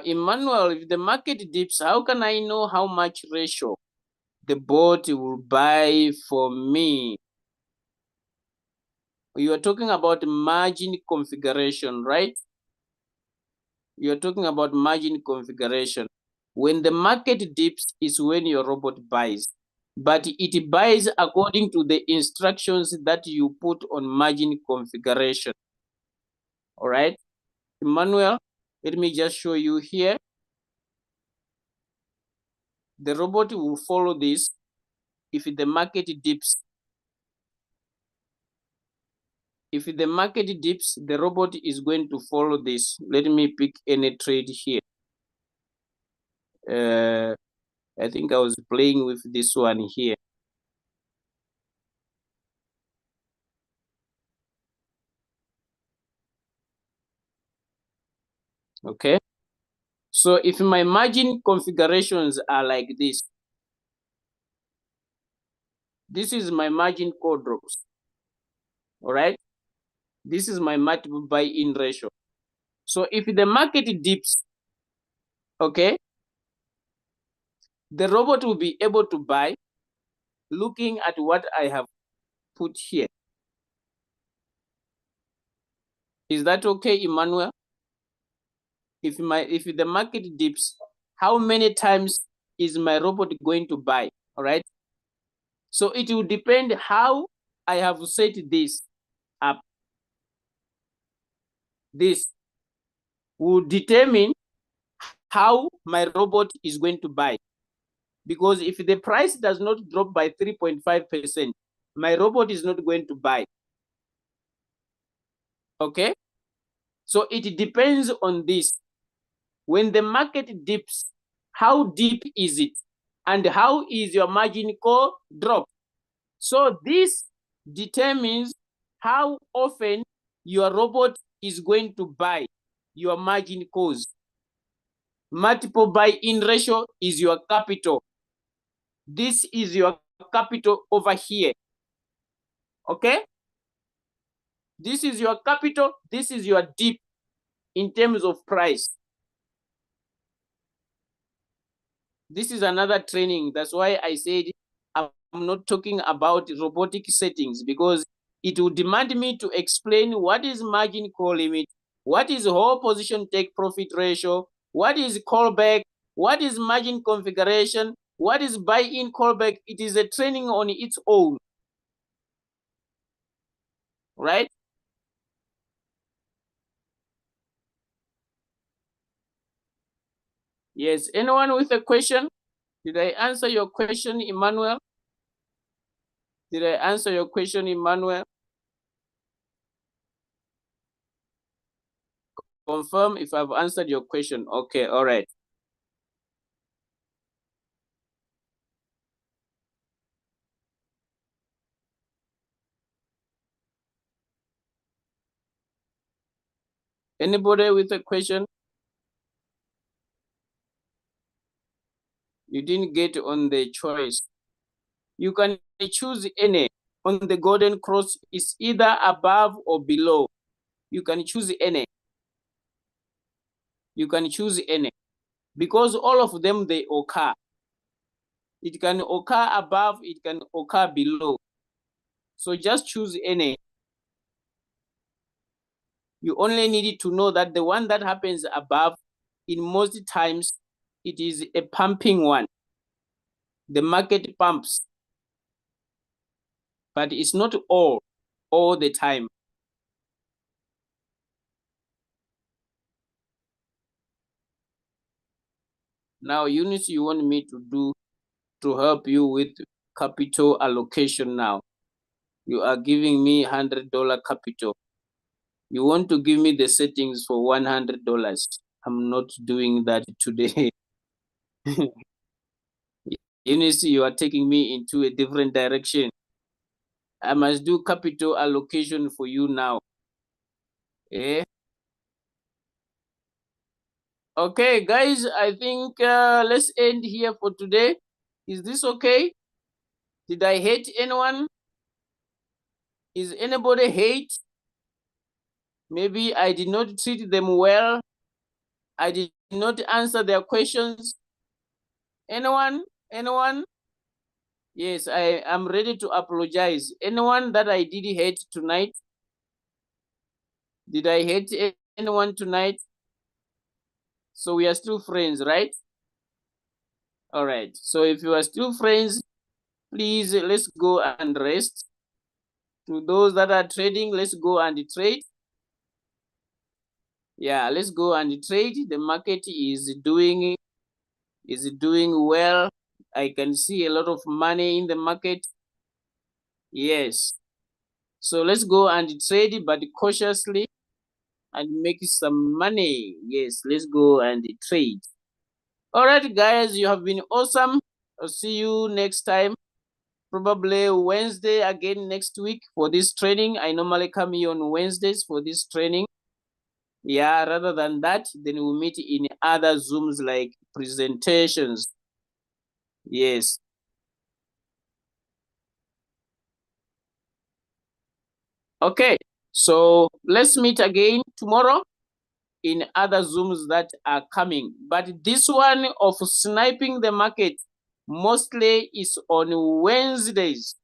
Emmanuel, if the market dips, how can I know how much ratio the bot will buy for me? You are talking about margin configuration, right? You're talking about margin configuration. When the market dips is when your robot buys. but it buys according to the instructions that you put on margin configuration. All right, Emmanuel, let me just show you here. The robot will follow this. If the market dips, the robot is going to follow this. Let me pick any trade here. I think I was playing with this one here. Okay, so if my margin configurations are like this is my margin call drops. All right, this is my multiple buy-in ratio. So if the market dips, okay, the robot will be able to buy looking at what I have put here. Is that okay, Emmanuel? If the market dips, how many times is my robot going to buy? All right, so it will depend how I have set this up. This will determine how my robot is going to buy, because if the price does not drop by 3.5%, my robot is not going to buy. Okay, so it depends on this. When the market dips, how deep is it, and how is your margin call drop? So this determines how often your robot is going to buy your margin calls. Multiple buy-in ratio is your capital. This is your capital over here. Okay, this is your capital, this is your dip in terms of price. This is another training. That's why I said I'm not talking about robotic settings, because it will demand me to explain what is margin call limit, what is whole position take profit ratio, what is callback, what is margin configuration, what is buy-in callback. It is a training on its own, right? Yes, anyone with a question? Did I answer your question, Emmanuel? Did I answer your question, Emmanuel? Confirm if I've answered your question. Okay, all right. Anybody with a question? You didn't get on the choice. You can choose any. On the golden cross, it's either above or below. You can choose any. You can choose any. Because all of them, they occur. It can occur above, it can occur below. So just choose any. You only need to know that the one that happens above, in most times, it is a pumping one. The market pumps, but it's not all the time. Now, Eunice, you want me to do to help you with capital allocation now. You are giving me $100 capital. You want to give me the settings for $100. I'm not doing that today. Eunice, you are taking me into a different direction. I must do capital allocation for you now. Eh? Okay, guys, I think let's end here for today. Is this okay? Did I hate anyone? Is anybody hate? Maybe I did not treat them well. I did not answer their questions. Anyone? Anyone? Yes, I am ready to apologize. Anyone that I did hate tonight? Did I hate anyone tonight? So we are still friends, right? All right. So if you are still friends, Please, let's go and rest. To those that are trading, let's go and trade. Yeah, let's go and trade. The market is doing well. I can see a lot of money in the market. Yes. So let's go and trade, but cautiously, and make some money. Yes, let's go and trade. All right, guys, you have been awesome. I'll see you next time. Probably Wednesday again next week for this training. I normally come here on Wednesdays for this training. Yeah, rather than that, then we'll meet in other Zooms like presentations. Yes. Okay, so let's meet again tomorrow in other Zooms that are coming. But this one of sniping the market mostly is on Wednesdays.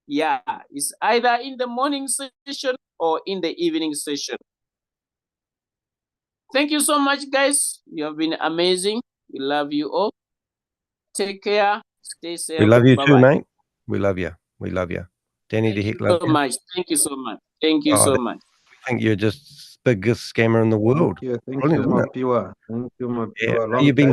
Yeah, it's either in the morning session or in the evening session. Thank you so much, guys. You have been amazing. We love you all. Take care. Stay safe. We love you Bye-bye. too, mate. We love you. We love you. Danny the Hick loves so you. much. Thank you so much. Thank you so much. I think you're just biggest scammer in the world. Yeah, thank Brilliant, you, my isn't it? viewer. Thank you, my Yeah. viewer. You've been